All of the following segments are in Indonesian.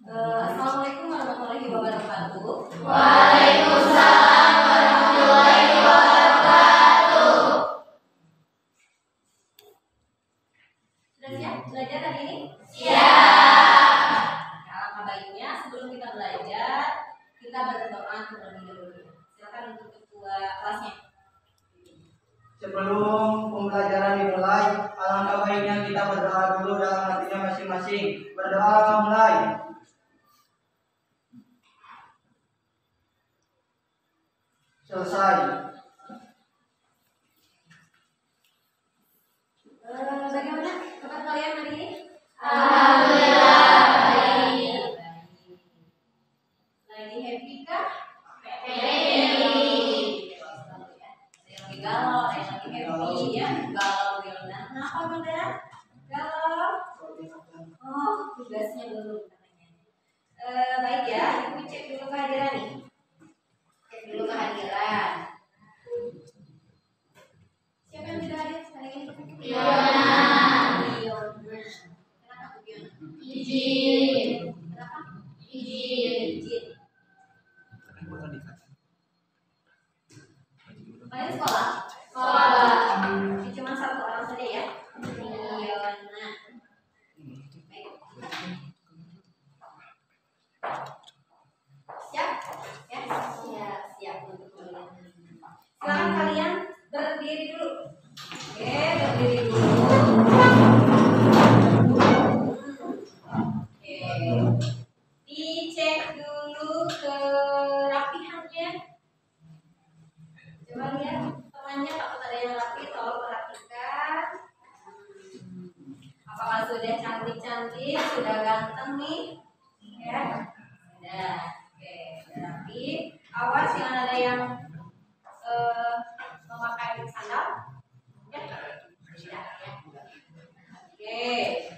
Assalamualaikum warahmatullahi wabarakatuh. Waalaikumsalam warahmatullahi wabarakatuh. Sudah siap belajar hari ini? Siap. Alangkah baiknya sebelum kita belajar, kita berdoa terlebih dahulu. Silakan untuk ketua kelasnya. Sebelum pembelajaran dimulai, alangkah baiknya kita berdoa dulu dalam hatinya masing-masing. Berdoa mulai. Selesai. Bagaimana kabar kalian hari ini? Alhamdulillah baik. Lagi happy kah? Happy. Yang lagi galau, yang lagi happy ya. Galau Wilna. Kenapa Bunda? Galau? Oh, tugasnya belum katanya. Baik ya, Ibu cek dulu kehadiran nih. Cek dulu kehadiran. Siapa yang tidak hadir hari ini? Fiona. Kenapa tuh Fiona? Izin. Kenapa? Izin. Izin. Kalian sekolah? Sekolah. Ini cuma satu orang saja ya. Fiona. Baik. Siap? Ya? Siap untuk kalian. Silakan kalian berdiri dulu. Oke, berdiri dulu. Oke. Dicek dulu kerapihannya. Coba lihat temannya, takut ada yang rapi, tolong perhatikan. Apakah sudah cantik-cantik, sudah ganteng nih? Ya, sudah. Oke, sudah rapi. Awas jangan ada yang memakai sandal. Ya, tidak ya. Oke,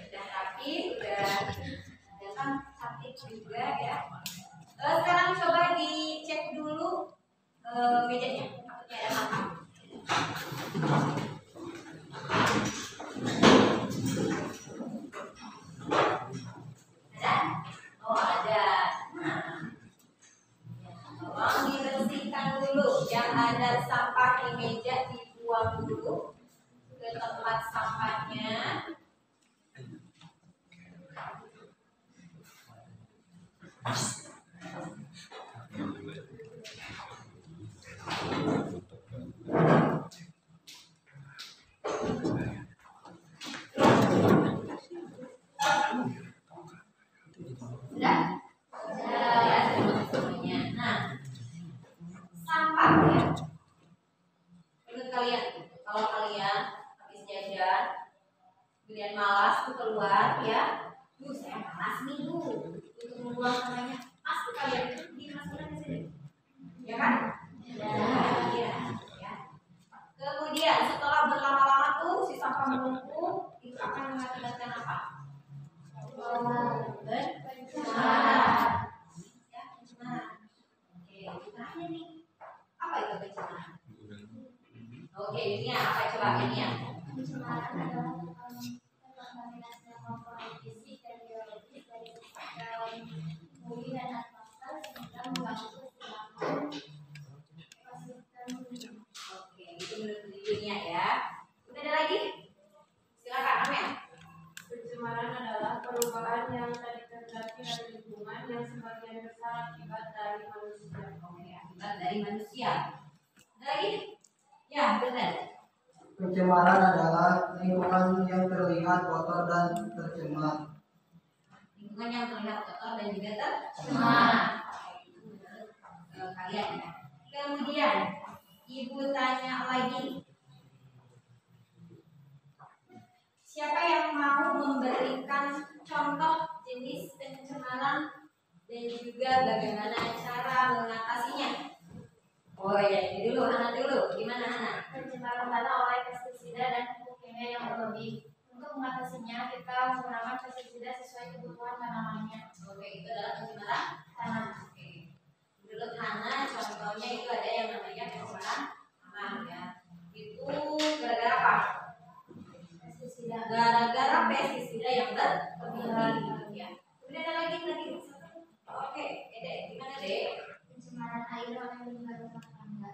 sudah rapi, sudah kan cantik juga ya. Sekarang coba dicek dulu mejanya. Takutnya ada makan. Ada? Oh ada. Tolong dibersihkan dulu. Yang ada sampah di meja dibuang dulu ke tempat sampahnya. Sudah? Sudah ya, terima semuanya. Nah, sampah ya. Menurut kalian, kalau kalian habis jajan, kemudian malas tuh keluar ya, saya malas nih untuk membuang sampahnya. Pasti kalian itu dimasukkan ke sini, ya kan? Ya. Kemudian setelah berlama-lama tuh si sampah menumpuk, itu akan mengakibatkan apa? Pencemaran. Ya, pencemaran. Oke, terakhir nih. Apa itu pencemaran? Oke, ini ya, apa coba ini ya? Pencemaran adalah kontaminasi komponen fisik dan biologis dari daun bumi dan atmosfer sehingga mengganggu keseimbangan ekosistem bumi. Oke, itu menurut dunia ya. Udah ada lagi? Silakan, Amel. Pencemaran adalah perubahan yang tak dikehendaki dari lingkungan yang sebagian besar akibat dari manusia. Oke, akibat dari manusia. Ada lagi? Ya, benar. Pencemaran adalah lingkungan yang terlihat kotor dan tercemar. Lingkungan yang terlihat kotor dan juga tercemar. Itu menurut kalian ya. Kemudian, Ibu tanya lagi. Siapa yang mau memberikan contoh jenis pencemaran dan juga bagaimana cara mengatasinya? Oh ya, ini dulu, Hana dulu. Gimana Hana? Pencemaran tanah oleh pestisida dan pupuk kimia yang berlebih. Untuk mengatasinya, kita menggunakan pestisida sesuai kebutuhan tanamannya. Oke, itu adalah pencemaran Tanah. Oke. Menurut Hana, contohnya itu ada yang namanya pencemaran tanah ya. Itu gara-gara apa? Pestisida. Gara-gara pestisida yang berlebihan ya. Kemudian ada lagi tadi air oleh limbah rumah tangga.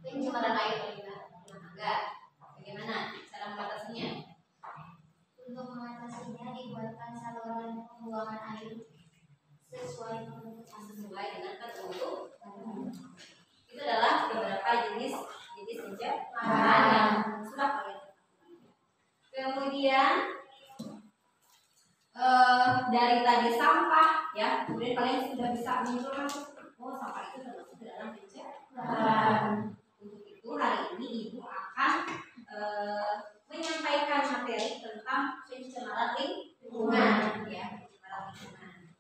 Pencemaran air oleh limbah rumah tangga. Bagaimana cara mengatasinya? Untuk mengatasinya dibuatkan saluran pembuangan air sesuai Sesuai dengan ketentuan. Itu adalah beberapa jenis pencemaran yang sudah kalian. Kemudian dari tadi sampah ya, kemudian kalian sudah bisa menyimpulkan oh sampah itu termasuk ke dalam pencemaran. Untuk itu hari ini ibu akan menyampaikan materi tentang pencemaran lingkungan ya, pencemaran lingkungan.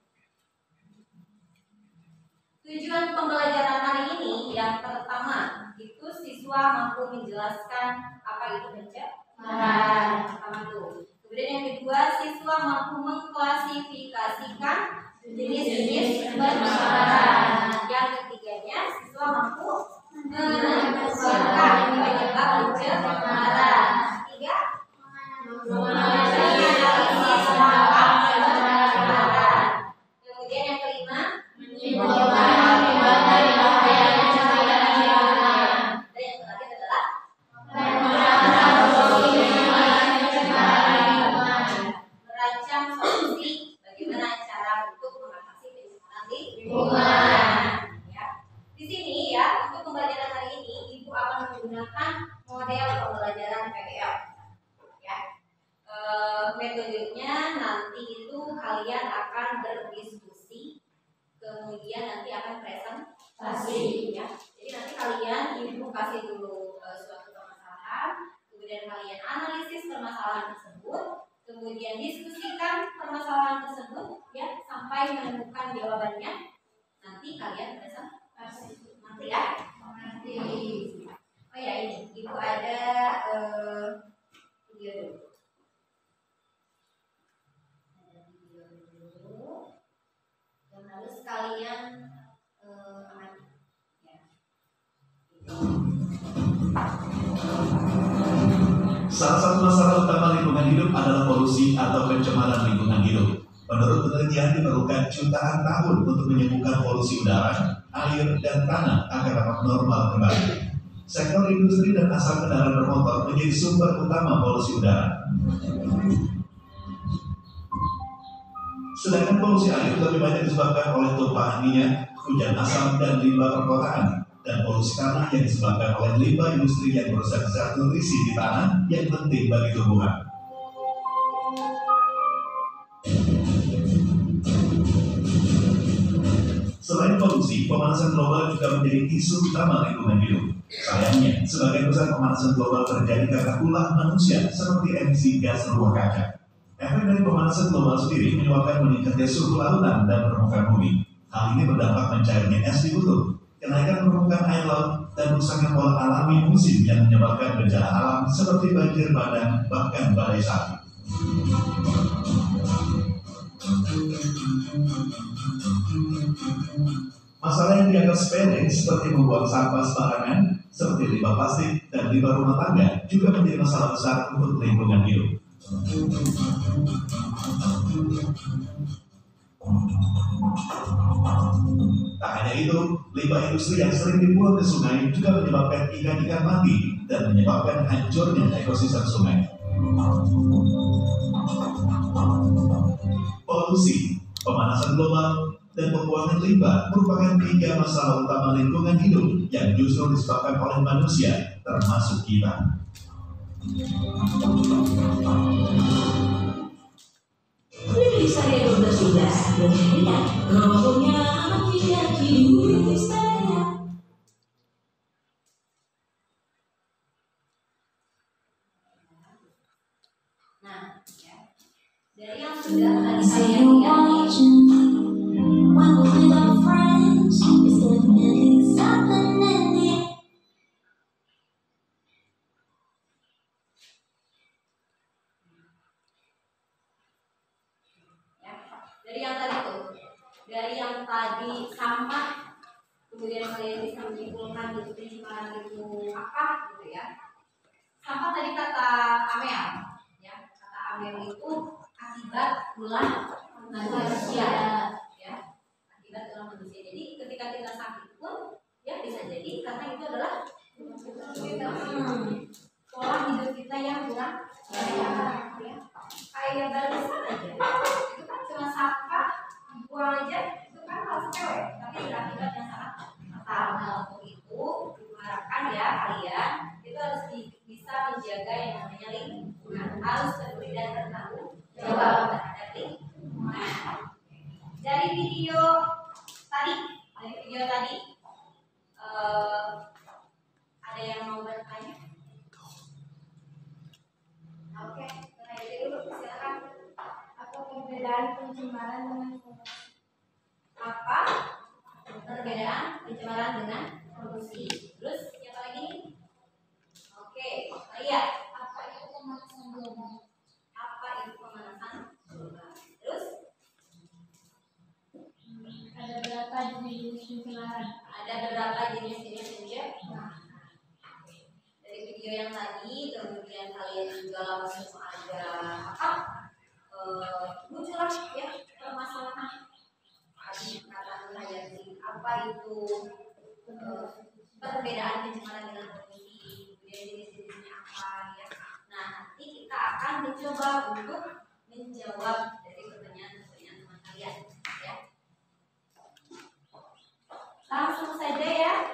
Tujuan pembelajaran hari ini yang pertama itu siswa mampu menjelaskan apa itu pencemaran. Pertama tuh. Kemudian yang kedua siswa mampu mengklasifikasikan jenis-jenis pencemaran. Yang ketiganya siswa mampu menentukan penyebab pencemaran. Ketiga menganalisis dampak pencemaran. Kemudian yang kelima menyimpulkan akibat dari bahaya pencemaran. Dan yang terakhir adalah merancang solusi bagaimana cara untuk mengatasi pencemaran lingkungan. Ya. Di sini ya untuk pembelajaran hari ini ibu akan menggunakan model pembelajaran PBL. Ya. Metodenya nanti itu kalian akan berdiskusi, kemudian nanti akan presentasi ya. Jadi nanti kalian ibu kasih dulu suatu permasalahan, kemudian kalian analisis permasalahan tersebut, kemudian diskusikan permasalahan tersebut ya sampai menemukan jawabannya. Nanti kalian presentasi. Nanti ya. Nanti. Oh ya ini ibu ada video dulu. Dan harus kalian amati ya. Salah satu masalah utama lingkungan hidup adalah polusi atau pencemaran lingkungan hidup. Menurut penelitian diperlukan jutaan tahun untuk menyembuhkan polusi udara, air, dan tanah agar dapat normal kembali. Sektor industri dan asap kendaraan bermotor menjadi sumber utama polusi udara. Sedangkan polusi air lebih banyak disebabkan oleh tumpahan minyak, hujan asam, dan limbah perkotaan. Dan polusi tanah yang disebabkan oleh limbah industri yang merusak zat nutrisi di tanah yang penting bagi tumbuhan. Selain polusi, pemanasan global juga menjadi isu utama lingkungan hidup. Sayangnya, sebagian besar pemanasan global terjadi karena ulah manusia seperti emisi gas rumah kaca. Efek dari pemanasan global sendiri menyebabkan meningkatnya suhu lautan dan permukaan bumi. Hal ini berdampak mencairnya es di kutub, kenaikan permukaan air laut, dan rusaknya pola alami musim yang menyebabkan bencana alam seperti banjir bandang bahkan badai salju. Masalah yang dianggap sepele seperti membuang sampah sembarangan, seperti limbah plastik dan limbah rumah tangga juga menjadi masalah besar untuk lingkungan hidup. Tak hanya itu, limbah industri yang sering dibuang ke sungai juga menyebabkan ikan-ikan mati dan menyebabkan hancurnya ekosistem sungai. Polusi, pemanasan global, dan pembuangan limbah merupakan 3 masalah utama lingkungan hidup yang justru disebabkan oleh manusia, termasuk kita. Lebih saya 12 dan rokoknya tidak hidup saya. Nah, ya. Dari yang sudah tadi kalian lihat dari yang tadi sampah, kemudian kalian bisa menyimpulkan gitu pencemaran itu apa gitu ya. Sampah tadi kata Amel, ya kata Amel itu akibat ulah manusia, ya akibat ulah manusia. Jadi ketika kita sakit pun, ya bisa jadi karena itu adalah pola hidup kita yang kurang sehat, ya. Kayak barisan aja, itu kan cuma sampah buang aja, itu kan hal sepele, tapi berakibat yang sangat fatal. Nah, untuk itu diharapkan ya kalian itu harus bisa menjaga yang namanya lingkungan, harus peduli dan bertanggung jawab terhadap lingkungan. Dari video tadi ada yang mau bertanya? Oke, nah itu dulu, silakan. Apa perbedaan pencemaran dengan polusi? Apa perbedaan pencemaran dengan polusi? Terus siapa lagi? Oke, Maria. Apa itu pemanasan global? Apa itu pemanasan global? Terus Ada berapa jenis pencemaran? ada beberapa jenis-jenis pencemaran. Dari video yang tadi, kemudian kalian juga langsung ada muncullah ya permasalahan tadi kata Hayati, apa itu perbedaan pencemaran dengan polusi, kemudian jenis-jenisnya apa ya. Nah, nanti kita akan mencoba untuk menjawab dari pertanyaan-pertanyaan teman kalian ya. Langsung saja ya,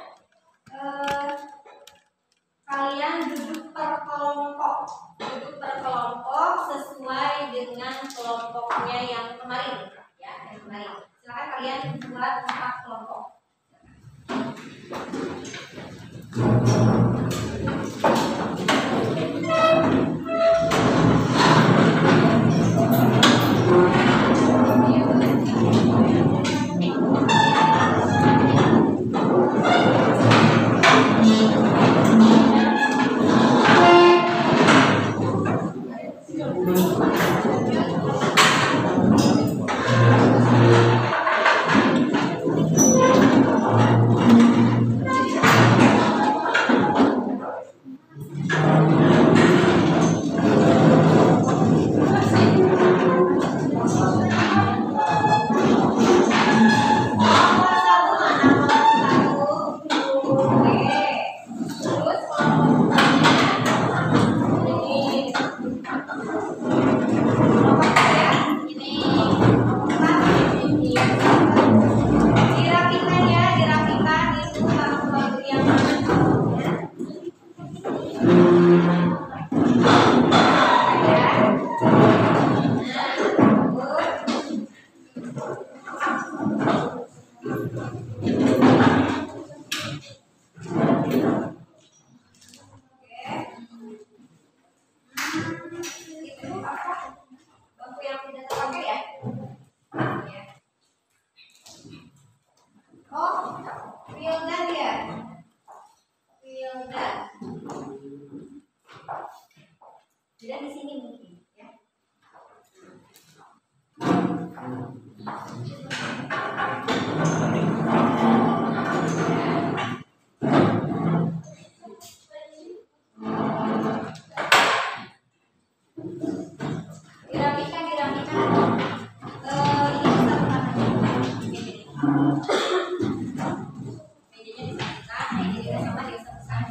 kalian duduk per kelompok sesuai dengan kelompoknya yang kemarin ya, yang kemarin. Silakan kalian buat 4 kelompok. Tidak di sini mungkin ya. Dirapikan ini bisa mejanya disatukan, sama disatukan.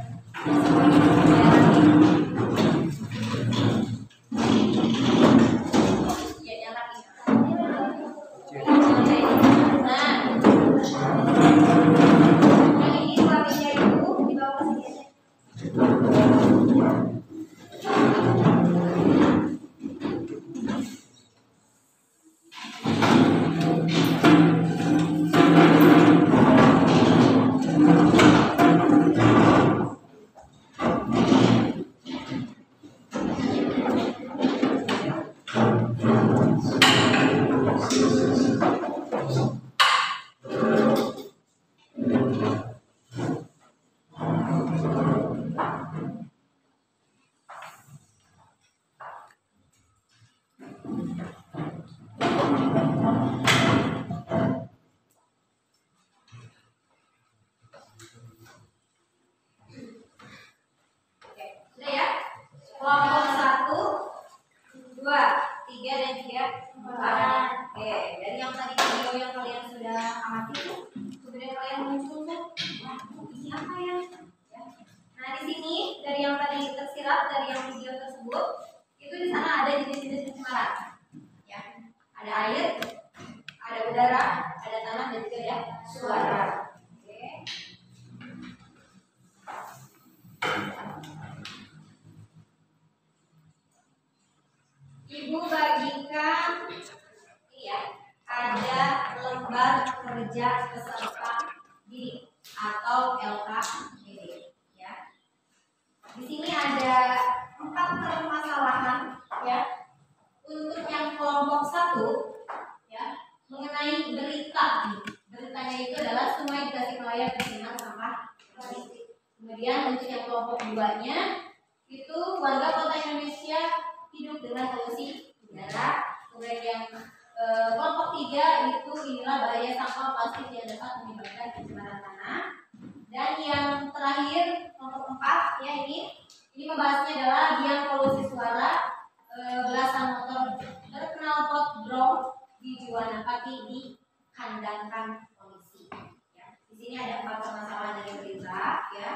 komisi apa ya? Nah, di sini dari yang tadi tersirat dari yang video tersebut, itu di sana ada jenis-jenis pencemaran. Ya, ada air, ada udara, ada tanah, dan juga ya suara. Oke. Ibu bagikan ini ya, ada lembar kerja peserta didik atau LKDD ya. Di sini ada 4 permasalahan ya. Untuk yang kelompok 1 ya, mengenai berita. Beritanya itu adalah Sungai Tasikmalaya tergenang sampah plastik. Kemudian untuk yang kelompok 2-nya itu warga kota Indonesia hidup dengan polusi udara. Kemudian yang kelompok 3 itu inilah bahaya sampah plastik yang dapat menyebabkan pencemaran tanah. Dan yang terakhir kelompok 4 ya, ini membahasnya adalah biang polusi suara, belasan motor berknalpot drone di Juwanapati dikandangkan polisi. Ya, di sini ada 4 permasalahan dari berita ya.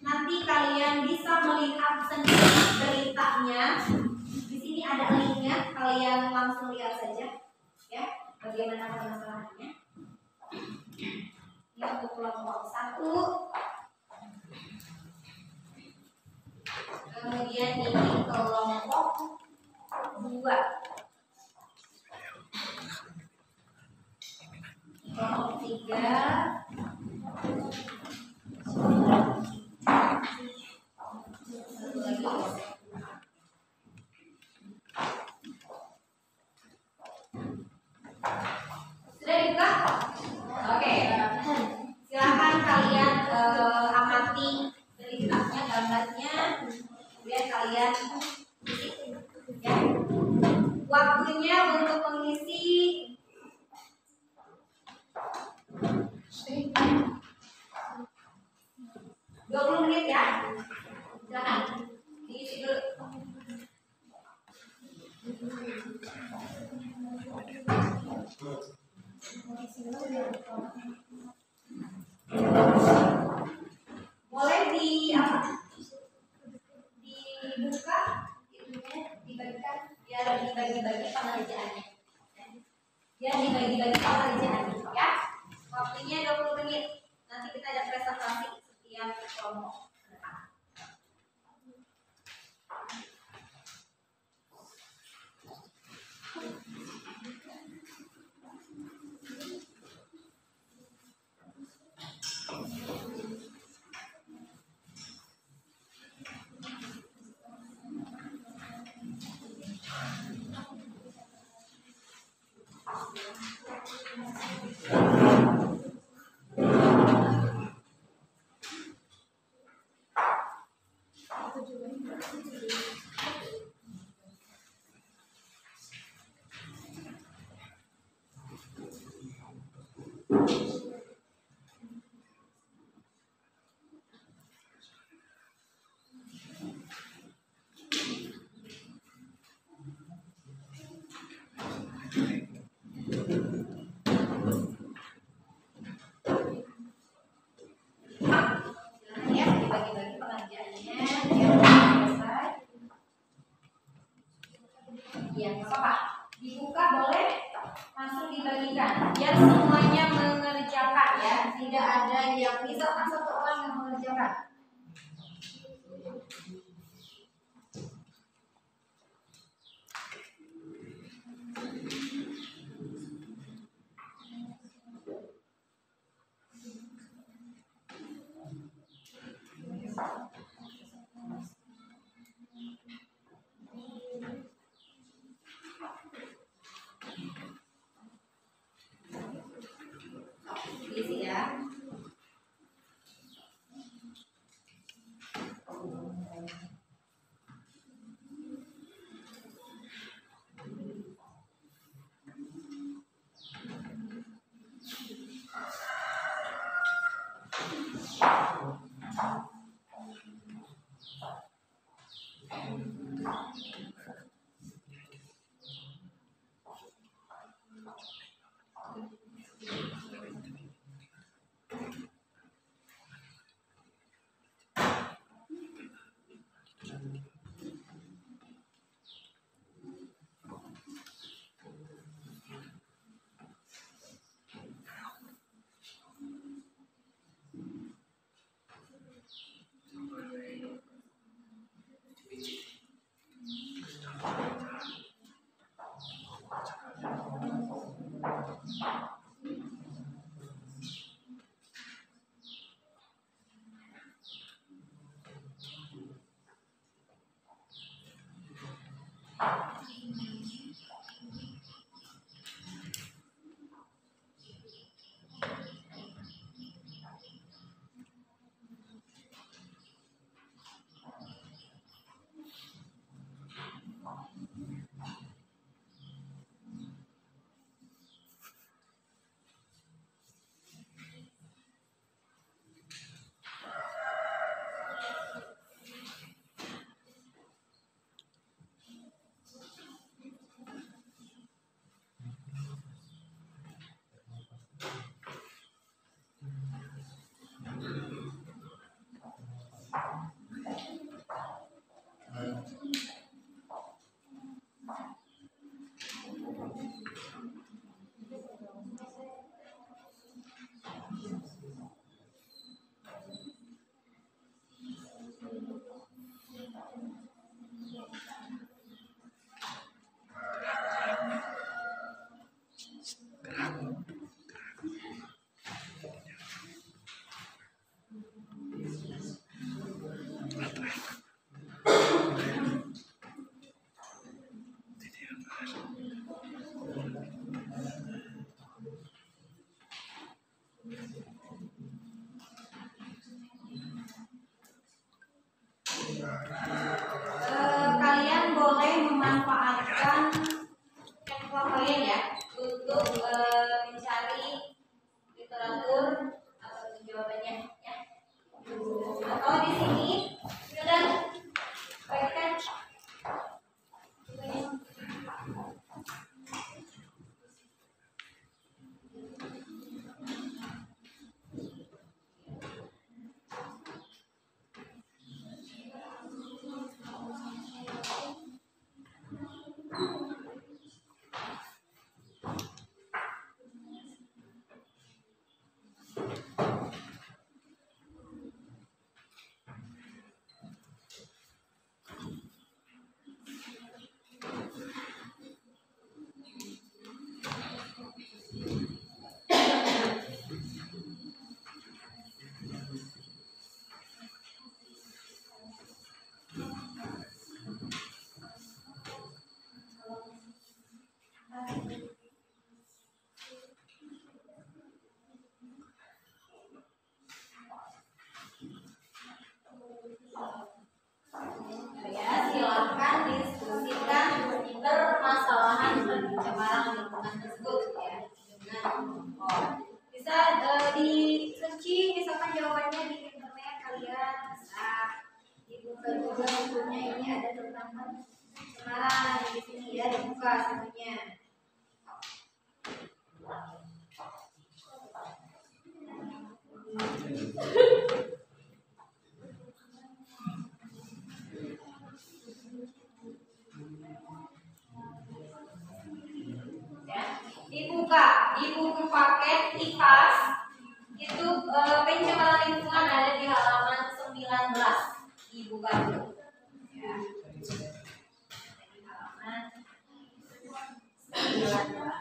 Nanti kalian bisa melihat sendiri beritanya. Di sini ada linknya, kalian langsung lihat saja ya bagaimana permasalahannya. Ini untuk kelompok 1. Kemudian ini kelompok 2. Kelompok 3. Satu lagi. Sudah dibuka? Oke. Silakan kalian amati beritanya, gambarnya, kemudian kalian isi ya. Waktunya untuk mengisi 20 menit ya. Silakan diisi dulu. Boleh dibuka itunya, dibagikan biar dibagi-bagi pengerjaannya. Biar dibagi-bagi pengerjaannya ya. Waktunya 20 menit. Nanti kita ada presentasi setiap kelompok. Ya, dibagi-bagi pengerjaannya biar selesai. Iya, nggak apa-apa. Dibuka boleh, langsung dibagikan. Biar semuanya mengerjakan ya. Tidak ada yang misalkan satu orang yang mengerjakan. Isi ya. Kalian boleh memanfaatkan handphone kalian ya untuk mencari literatur atau jawabannya ya. Atau di sini sudah baikkan. Ya, silakan diskusikan permasalahan pencemaran lingkungan tersebut ya dengan bisa dikunci misalkan jawabannya di internet kalian bisa dibuka juga bukunya ini ada tentang pencemaran di sini ya dibuka satunya. Dibuka di buku paket IPAS itu pencemaran lingkungan ada di halaman 19 dibuka dulu ya. Di halaman 19.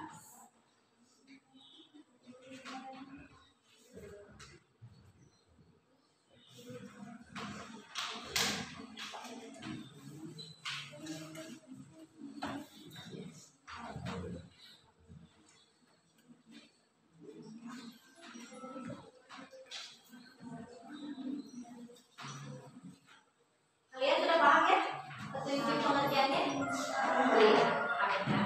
Kalian sudah paham ya? Petunjuk pengertiannya? Iya, ada.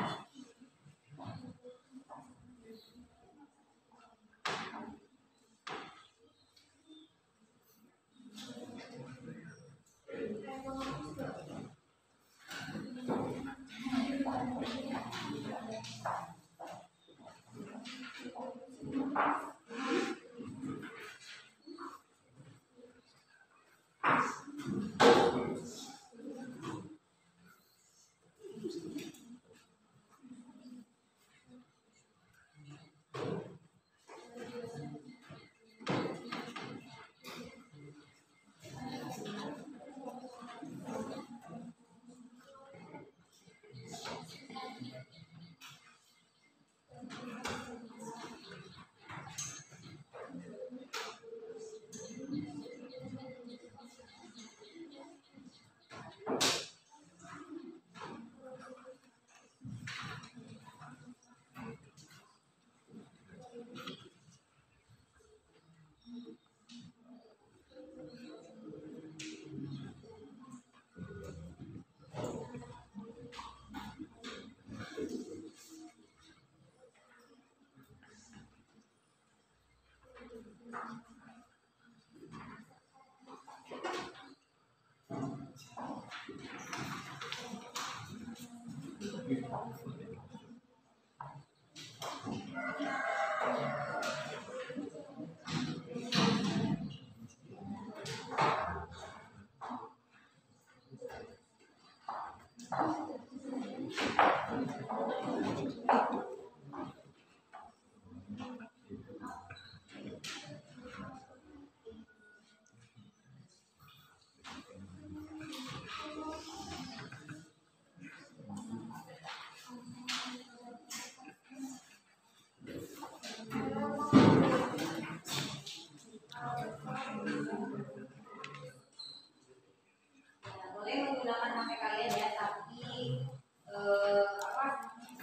Boleh menggunakan HP kalian ya, tapi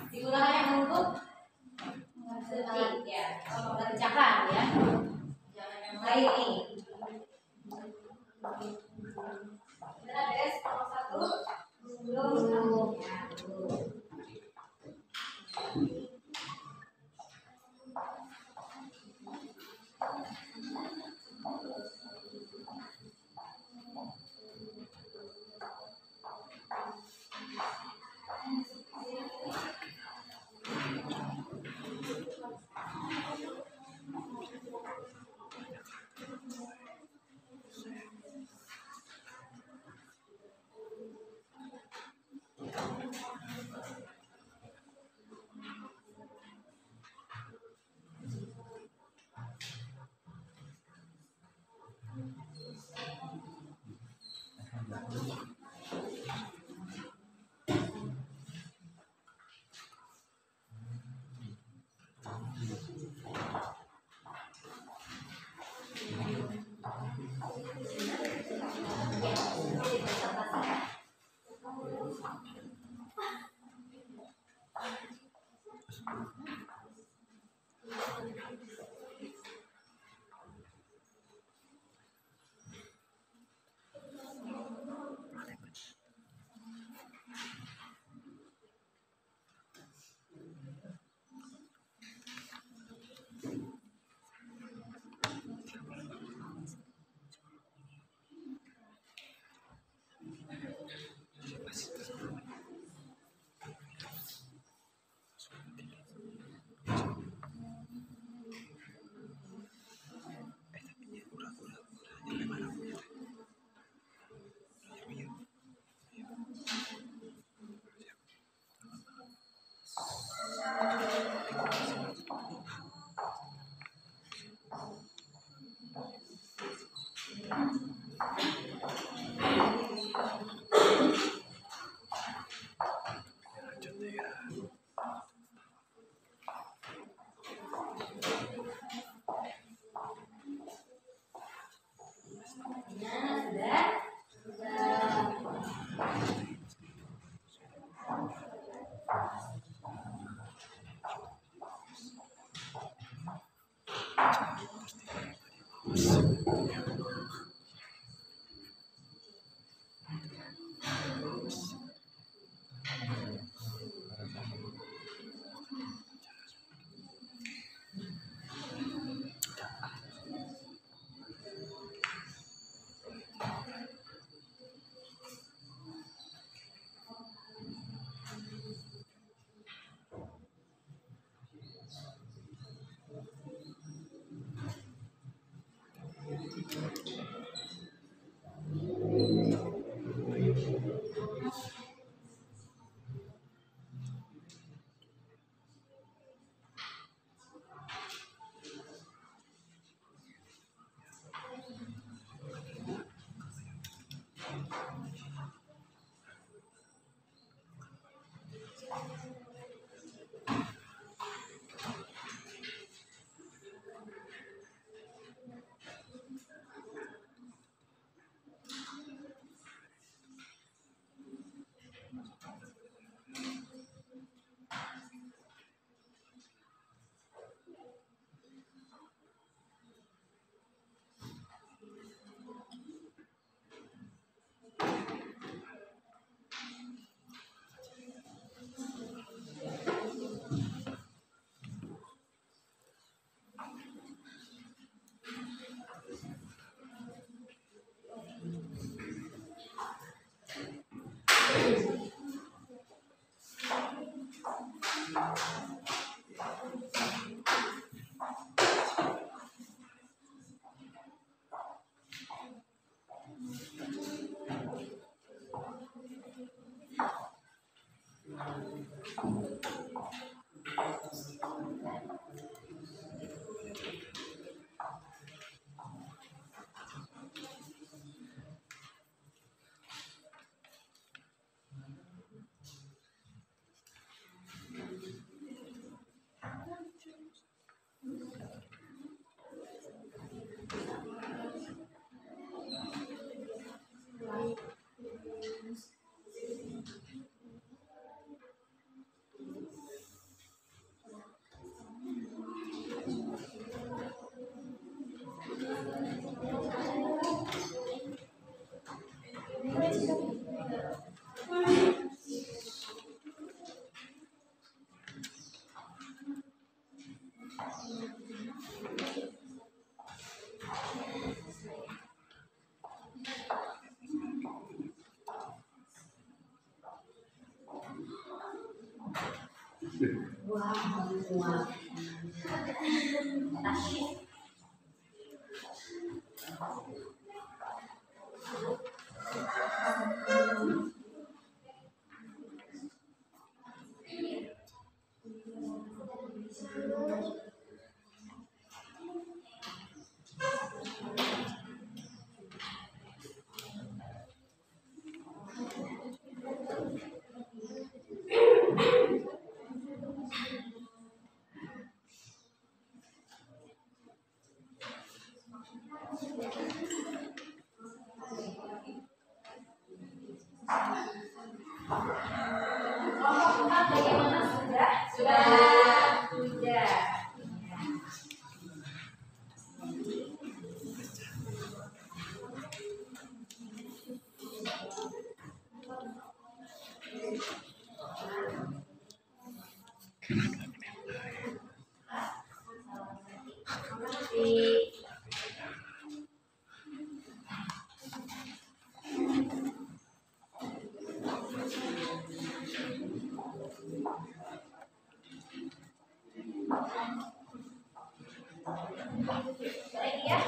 digunakan untuk mengetik ya, mengerjakan ya, jangan yang lain nih. Benar ya? seperti presentasi. Kelompok 4 bagaimana sudah? Sudah. Baik ya.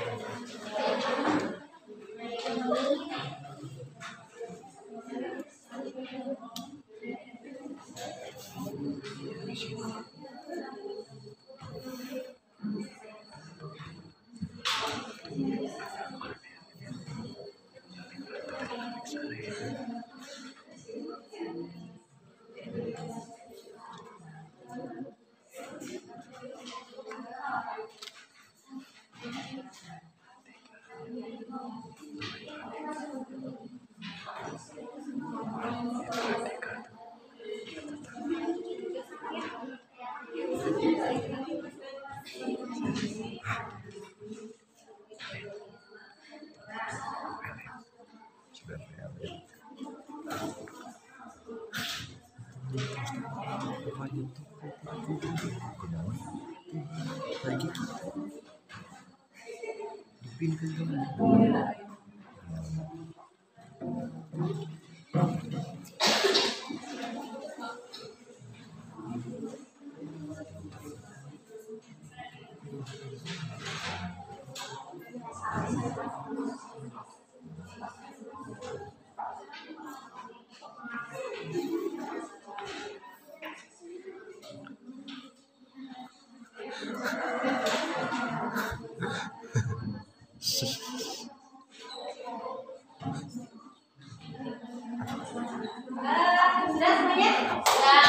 Sudah semuanya? Sudah.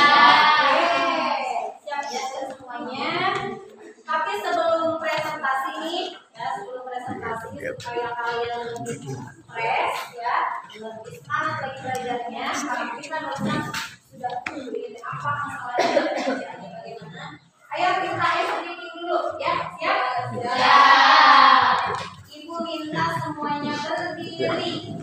Siap ya semuanya. Tapi sebelum presentasi nih, ya sebelum presentasi supaya kalian lebih fresh ya, lebih semangat lagi belajarnya. Kalau kita harusnya sudah ini apa masalahnya, belajarnya bagaimana. Ayo kita screening dulu ya, siap? Siap. Ibu minta semuanya berdiri.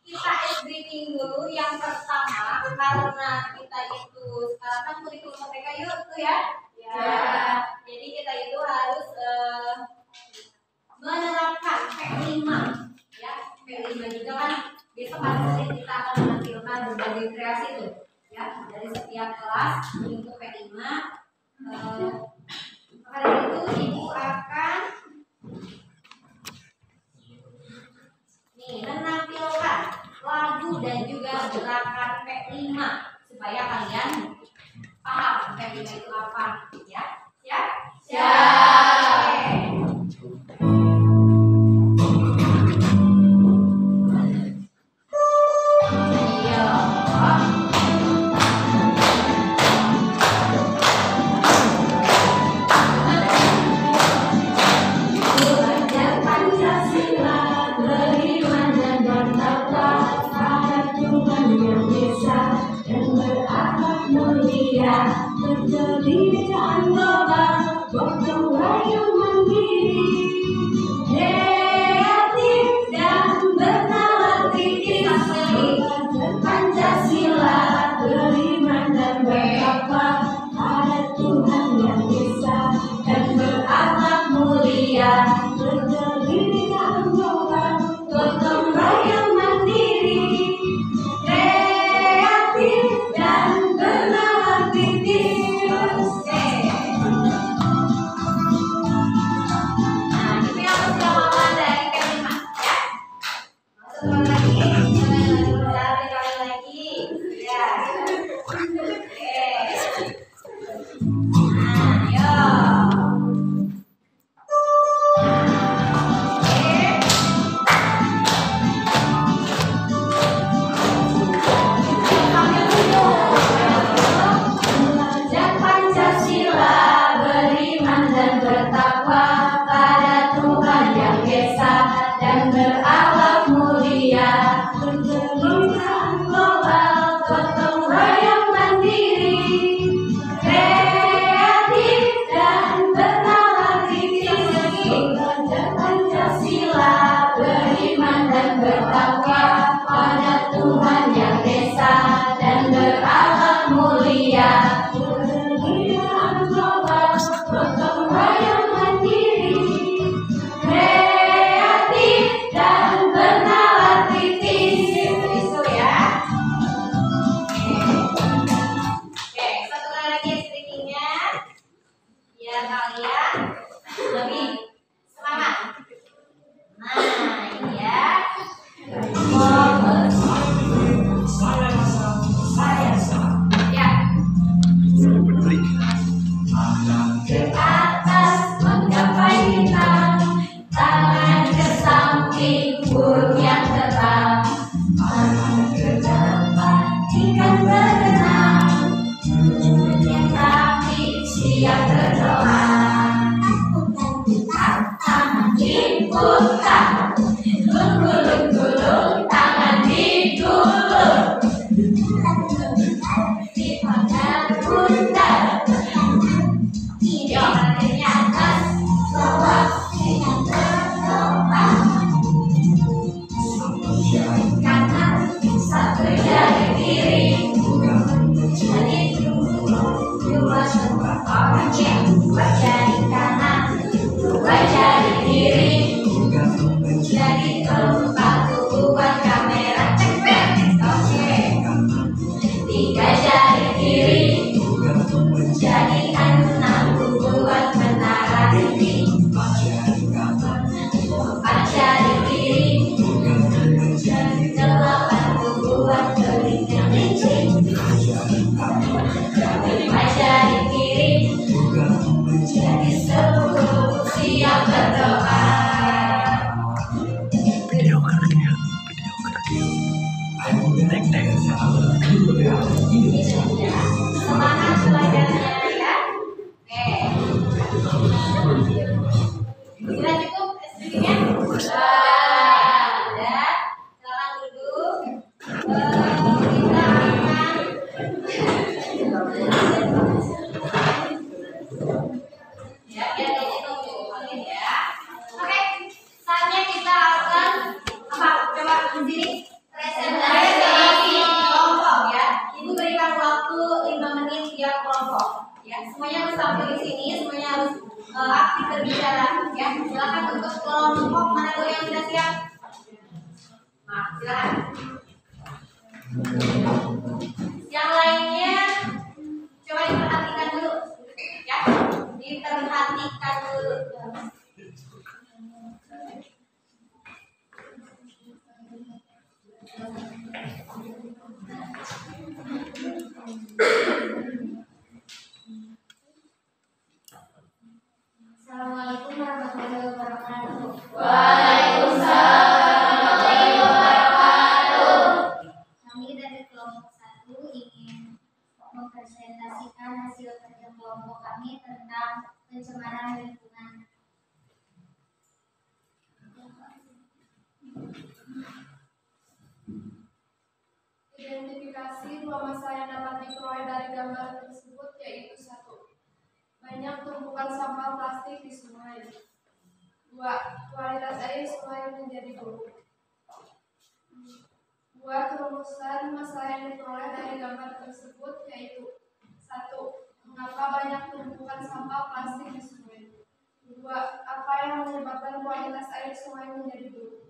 Kita screening dulu yang pertama karena kita itu sekarang kan kurikulum mereka yuk tuh ya. Jadi kita itu harus menerapkan P5 ya. P5 juga kan besok hari Senin kita akan menampilkan berbagai kreasi tuh ya dari setiap kelas untuk P5. Maka dari itu ibu akan menampilkan lagu dan juga gerakan P5 supaya kalian paham P5 itu apa ya. Siap? Siap. Nah, itu yang pertama ke atas menggapai bintang, tangan ke samping burung yang terbang, tangan ke depan ikan berenang, yang kaki siap berdoa. Tangan diputar, gulung-gulung, tangan digulung, dipanggang bundar, hidung di atas, bawah dengan berdepan, kanan satu jari kiri, jadi dua orang yang dua jari kanan, dua jari kiri, jadi tempat buat kamera cepet. Oke, tiga jari kiri, jadi 6 buat menara dinding. 4 jari kiri, jadi 8 buat kelingan licin. 5 jari kiri, jadi 10 siap berdoa. Semangat belajarnya ya. Oke. Sudah cukup SPG-nya? Sudah. Silakan duduk. Kita akan ya biar kayak gitu kalian ya. Oke. Saatnya kita akan apa? Coba di sini. Presentasi kelompok ya. Ibu berikan waktu 5 menit tiap kelompok. Ya, semuanya harus tampil di sini, semuanya harus aktif berbicara. Ya, silakan untuk kelompok mana dulu yang sudah siap. Nah, silakan. Yang lainnya coba diperhatikan dulu. Ya, diperhatikan dulu. Assalamualaikum warahmatullahi wabarakatuh. Waalaikumsalam warahmatullahi wabarakatuh. Kami dari kelompok 1 ingin mempresentasikan hasil kerja kelompok kami tentang pencemaran lingkungan. Identifikasi 2 masalah yang dapat diperoleh dari gambar tersebut yaitu 1. Banyak tumpukan sampah plastik di sungai. 2. Kualitas air sungai menjadi buruk. 2. Kerumusan masalah yang diperoleh dari gambar tersebut yaitu 1. Mengapa banyak tumpukan sampah plastik di sungai? 2. Apa yang menyebabkan kualitas air sungai menjadi buruk?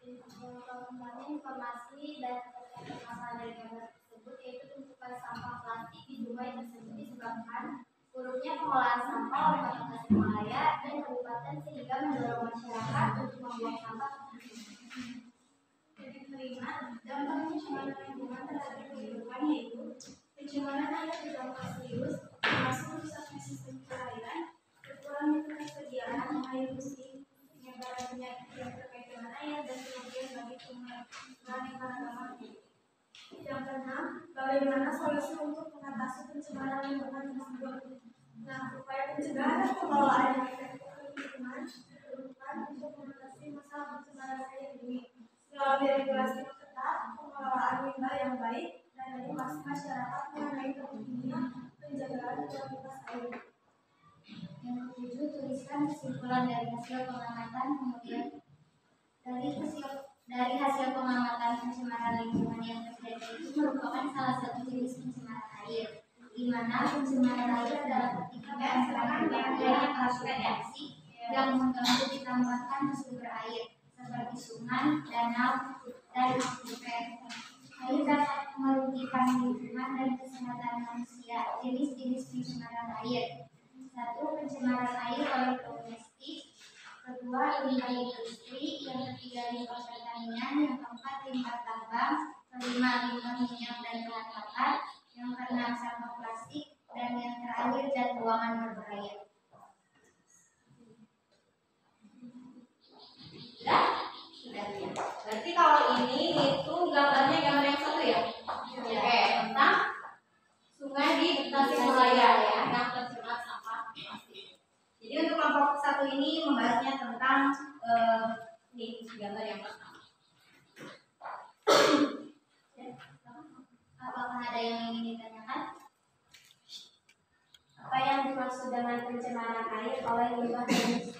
Kembali informasi dan masalah dari gambar tersebut yaitu tumpukan sampah plastik di sungai tersebut disebabkan buruknya pengolahan sampah oleh Kota Tasikmalaya dan kabupaten sehingga mendorong masyarakat untuk membuang sampah ke sungai. Jadi kelima, dampak pencemaran lingkungan terhadap kehidupan yaitu pencemaran air berdampak serius, termasuk rusaknya sistem perairan, berkurangnya ketersediaan air bersih, penyebaran penyakit yang terkait dengan air dan kemudian bagi pengelolaan lingkungan. Yang keenam, bagaimana solusi untuk mengatasi pencemaran lingkungan tersebut? Nah, upaya pencegahan dan pengelolaan yang efektif lingkungan diperlukan untuk mengatasi masalah pencemaran air ini melalui regulasi yang ketat, pengelolaan limbah yang baik, dan edukasi masyarakat mengenai pentingnya penjagaan kualitas air. Yang ketujuh, tuliskan kesimpulan dari hasil pengamatan, kemudian dari hasil pengamatan pencemaran lingkungan yang terjadi itu merupakan salah satu jenis pencemaran air, di mana pencemaran air adalah ketika pencemaran yang berpotensi yang mengganggu ditambahkan ke sumber air seperti sungai, danau, dan akuifer. Air dapat merugikan lingkungan dan kesehatan manusia. Jenis-jenis pencemaran air: 1. Pencemaran air oleh domestik. 2. Limbah industri. Yang 3. Limbah pertanian. Yang 4. Limbah tambang. 5. Limbah minyak dan bahan bakar. Yang 6. Sampah plastik. Dan keuangan berbahaya. Sudah ya. Berarti kalau ini itu gambarnya gambar yang satu ya? Oke, tentang sungai di Tasikmalaya ya, yang tercemar sampah plastik. Jadi untuk kelompok satu ini membahasnya tentang ini gambar yang pertama. Apakah ada yang ingin ditanyakan? Apa yang dimaksud dengan pencemaran air oleh limbah domestik?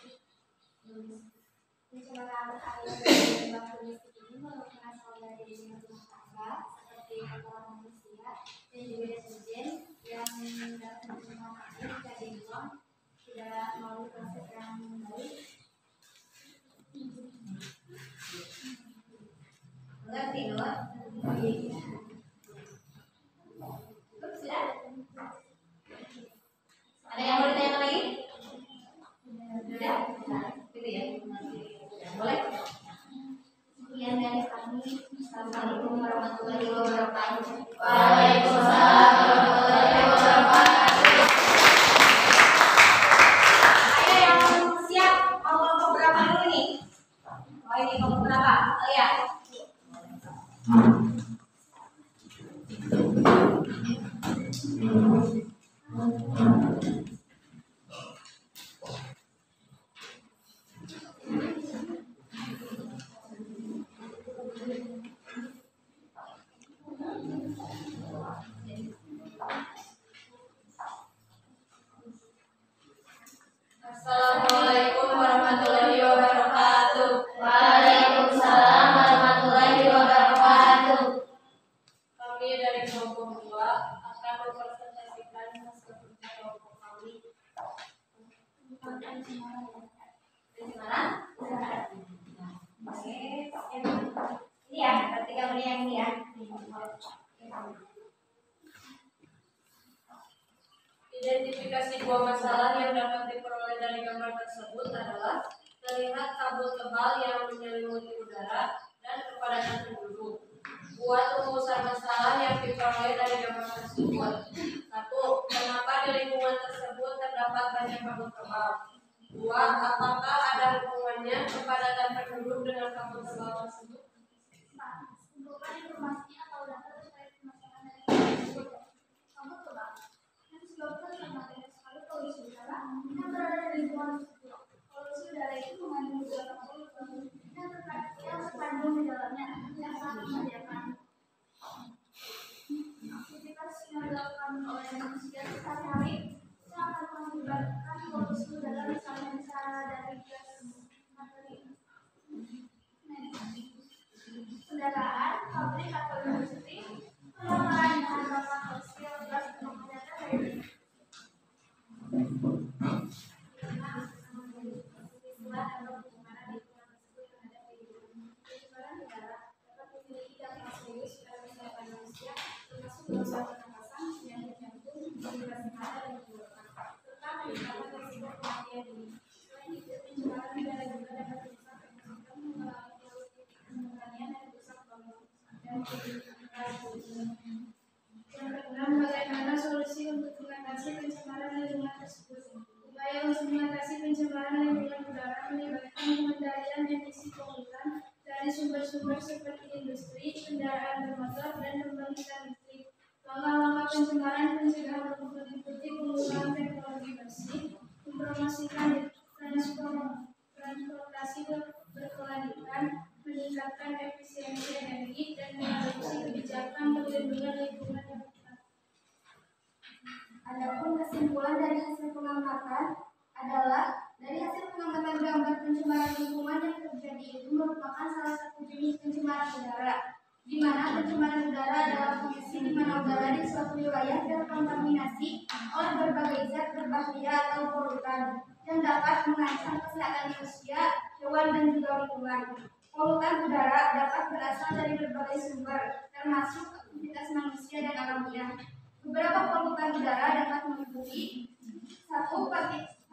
Pencemaran air oleh limbah domestik ini merupakan asal dari limbah rumah tangga seperti kotoran manusia dan juga deterjen yang dapat mencemar air jika dibuang tidak melalui proses yang baik. Mengerti, Nur? Sudah? Ada yang mau ditanyakan lagi? Sudah? Gitu ya? Boleh? Sekian dari kami. Assalamualaikum warahmatullahi wabarakatuh. Waalaikumsalam warahmatullahi wabarakatuh. Ayo yang siap mau kelompok berapa dulu nih? Oh ini kelompok berapa? Lihat. Assalamualaikum warahmatullahi wabarakatuh. Waalaikumsalam warahmatullahi wabarakatuh. Kami dari kelompok 2 akan mempresentasikan hasil kerja kelompok kami. Pencemaran? Oke. Ini ya, berarti gambarnya yang ini ya. Identifikasi dua masalah yang dapat diperoleh dari gambar tersebut adalah terlihat kabut tebal yang menyelimuti udara dan kepadatan penduduk. Buat rumusan masalah yang diperoleh dari gambar tersebut. 1. Kenapa di lingkungan tersebut terdapat banyak kabut tebal? 2. Apakah ada hubungannya kepadatan penduduk dengan kabut tebal tersebut? Kumpulkan informasi atau data terkait permasalahan dari tersebut. Kamu coba yang disebabkan karena banyak sekali polusi udara yang berada di lingkungan tersebut. Polusi udara itu mengandung beberapa polutan yang terkandung di dalamnya yang sangat membahayakan. Aktivitas yang dilakukan oleh manusia sehari-hari sangat mengakibatkan polusi udara, misalnya dari gas materi, kendaraan, pabrik atau industri, pembakaran bahan bakar fosil, gas rumah kaca dari pencemaran udara dapat memiliki dampak serius pada kesehatan manusia, termasuk gangguan pernapasan, penyakit jantung, dehidrasi mata dan tenggorokan, serta meningkatkan risiko kematian dini. Selain itu, pencemaran udara juga dapat merusak ekosistem, mengalami polusi pertanian dan rusak bangunan dan yang keenam, bagaimana solusi untuk mengatasi pencemaran lingkungan tersebut? Upaya untuk mengatasi pencemaran lingkungan udara melibatkan pengendalian emisi polutan dari sumber-sumber seperti industri, kendaraan bermotor, dan pembangkitan listrik. Langkah-langkah pencemaran pencegahan meliputi penggunaan teknologi bersih, mempromosikan transportasi berkelanjutan, meningkatkan efisiensi energi, dan mengadopsi kebijakan perlindungan lingkungan yang tepat. Adapun kesimpulan dari hasil pengamatan adalah dari hasil pengamatan gambar pencemaran lingkungan yang terjadi itu merupakan salah satu jenis pencemaran udara, di mana pencemaran udara adalah kondisi di mana udara di suatu wilayah terkontaminasi oleh berbagai zat berbahaya atau polutan yang dapat mengancam kesehatan manusia, hewan, dan juga lingkungan. Polutan udara dapat berasal dari berbagai sumber, termasuk aktivitas manusia dan alamiah. Beberapa polutan udara dapat meliputi 1.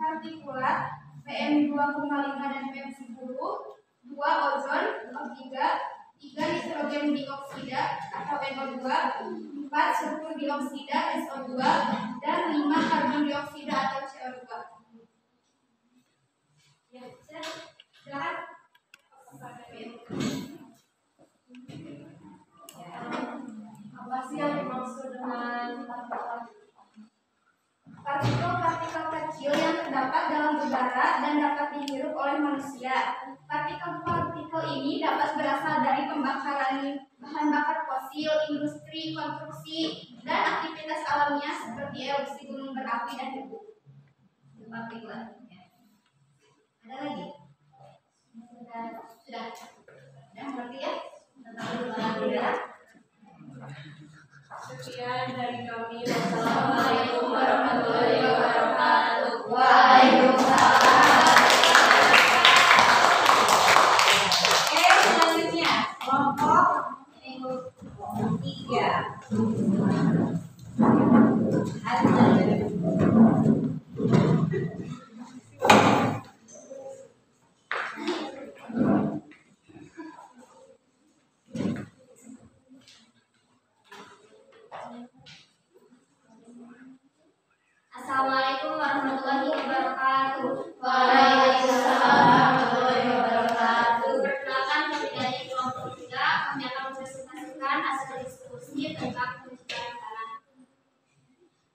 Partikulat PM2,5 dan PM10, 2. Ozon, O3, 3. Nitrogen dioksida atau NO2, 4. Sulfur dioksida SO2, dan 5. Karbon dioksida terdapat dalam udara dan dapat dihirup oleh manusia. Partikel-partikel ini dapat berasal dari pembakaran bahan bakar fosil, industri, konstruksi, dan aktivitas alamiah seperti erupsi gunung berapi dan debu. Partikel. Ada lagi? Sudah. Berarti ya? Sekian dari kami. Wassalamualaikum warahmatullahi wabarakatuh. Waalaikumsalam. Oke, selanjutnya kelompok 3. Assalamualaikum warahmatullahi wabarakatuh. Waalaikumsalam warahmatullahi wabarakatuh. Perkenalkan, kami dari kelompok 3, kami akan mempresentasikan hasil diskusi tentang pencemaran tanah.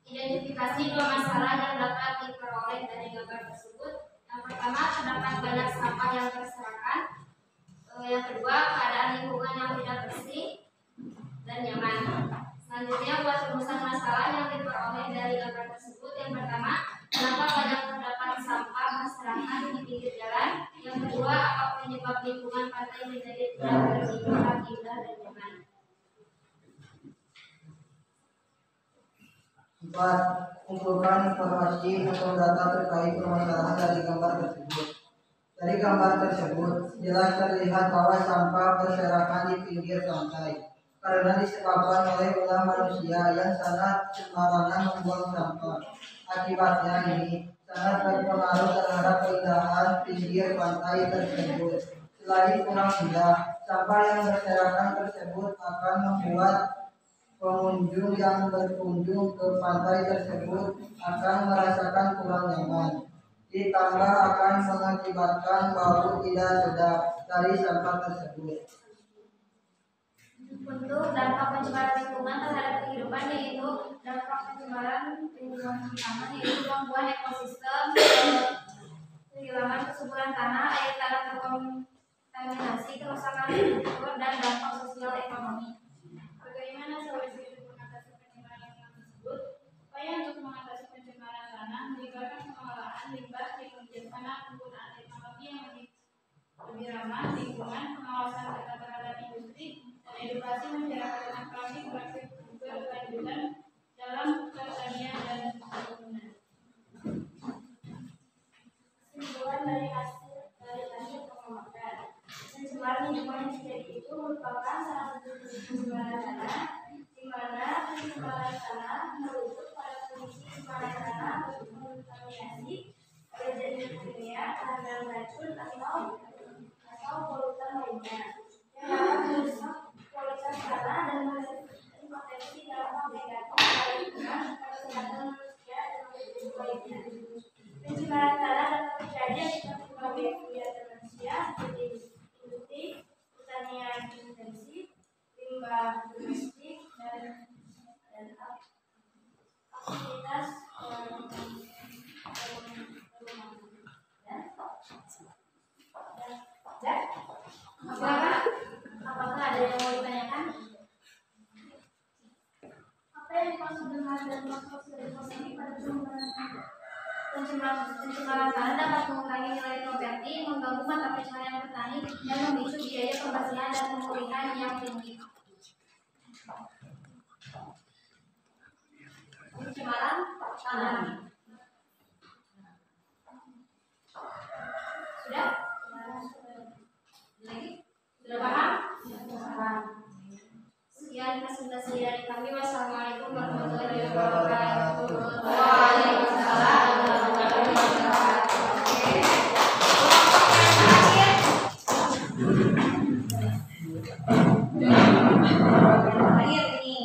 Identifikasi 2 masalah yang dapat diperoleh dari gambar tersebut. Yang pertama, terdapat banyak sampah yang berserakan. Yang kedua, keadaan lingkungan yang tidak bersih dan nyaman. Selanjutnya, buat rumusan masalah yang diperoleh dari gambar tersebut. Yang pertama, kenapa banyak terdapat sampah berserakan di pinggir jalan? Yang kedua, apa penyebab lingkungan pantai menjadi tidak berlingkungan, indah, dan nyaman? 4. Kumpulkan informasi atau data terkait permasalahan dari gambar tersebut. Dari gambar tersebut, jelas terlihat bahwa sampah berserakan di pinggir pantai karena disebabkan oleh ulah manusia yang sangat sembarangan membuang sampah. Akibatnya ini sangat berpengaruh terhadap keindahan pinggir pantai tersebut. Selain kurang indah, sampah yang berserakan tersebut akan membuat pengunjung yang berkunjung ke pantai tersebut akan merasakan kurang nyaman. Ditambah akan mengakibatkan bau tidak sedap dari sampah tersebut. Untuk dampak pencemaran lingkungan terhadap kehidupan, yaitu dampak pencemaran lingkungan pertama yaitu gangguan ekosistem, kehilangan kesuburan tanah, air tanah terkontaminasi, kerusakan lingkungan, dan dampak sosial ekonomi. Bagaimana solusi untuk mengatasi pencemaran lingkungan tersebut? Upaya untuk mengatasi pencemaran tanah melibatkan pengelolaan limbah di pinggir tanah, penggunaan teknologi yang lebih ramah lingkungan, pengawasan ketat terhadap industri, dan edukasi masyarakat tentang praktik berkelanjutan dalam pertanian dan perkebunan. Kesimpulan dari hasil pengamatan, pencemaran lingkungan yang terjadi itu merupakan salah satu pencemaran tanah, di mana pencemaran tanah merujuk pada kondisi pencemaran tanah berkontaminasi oleh jaringan kimia, bahan racun atau polutan lainnya yang dapat merusak kualitas tanah dan memiliki potensi dampak negatif pada lingkungan, kesehatan manusia, dan hidup lainnya. Pencemaran tanah dapat terjadi akibat berbagai kegiatan manusia seperti industri, pertanian intensif, limbah domestik, dan aktivitas apakah ada yang mau ditanyakan? Apa yang dimaksud dengan dampak dari positif pada pencemaran tanah dapat mengurangi nilai properti, mengganggu mata pencaharian petani, dan memicu biaya pembersihan dan pemulihan yang tinggi. Pencemaran tanah. Sudah? Lagi? Sudah paham? Paham. Sekian presentasi dari kami. Wassalamualaikum warahmatullahi wabarakatuh. Waalaikumsalam warahmatullahi wabarakatuh. Terakhir ini.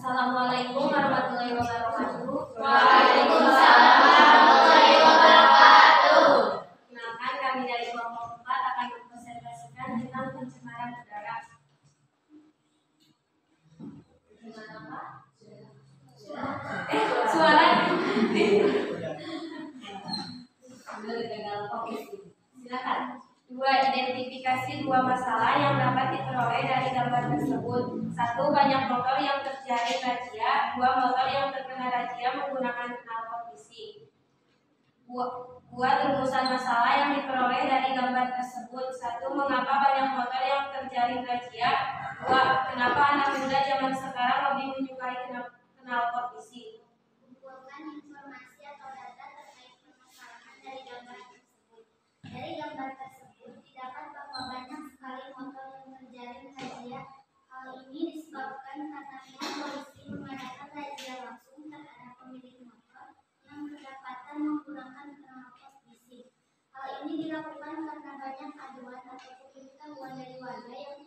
Assalamualaikum warahmatullahi wabarakatuh. Waalaikumsalam warahmatullahi wabarakatuh. Kenalkan, kami dari kelompok 4 akan mempresentasikan tentang pencemaran udara. Suara. Silakan. 2. Identifikasi 2 masalah yang dapat diperoleh dari gambar tersebut. 1. Banyak motor yang terjaring razia. 2. Motor yang terkena razia menggunakan knalpot besi. 2. Rumusan masalah yang diperoleh dari gambar tersebut. 1. Mengapa banyak motor yang terjaring razia? 2. Kenapa anak muda zaman sekarang lebih menyukai knalpot besi? Kumpulkan informasi atau data terkait permasalahan dari gambar tersebut. Dari gambar tersebut didapat bahwa banyak sekali motor yang terjaring razia. Hal ini disebabkan karena pihak polisi mengadakan razia langsung terhadap pemilik motor yang kedapatan menggunakan knalpot besi. Hal ini dilakukan karena banyak aduan atau pemberitahuan dari warga yang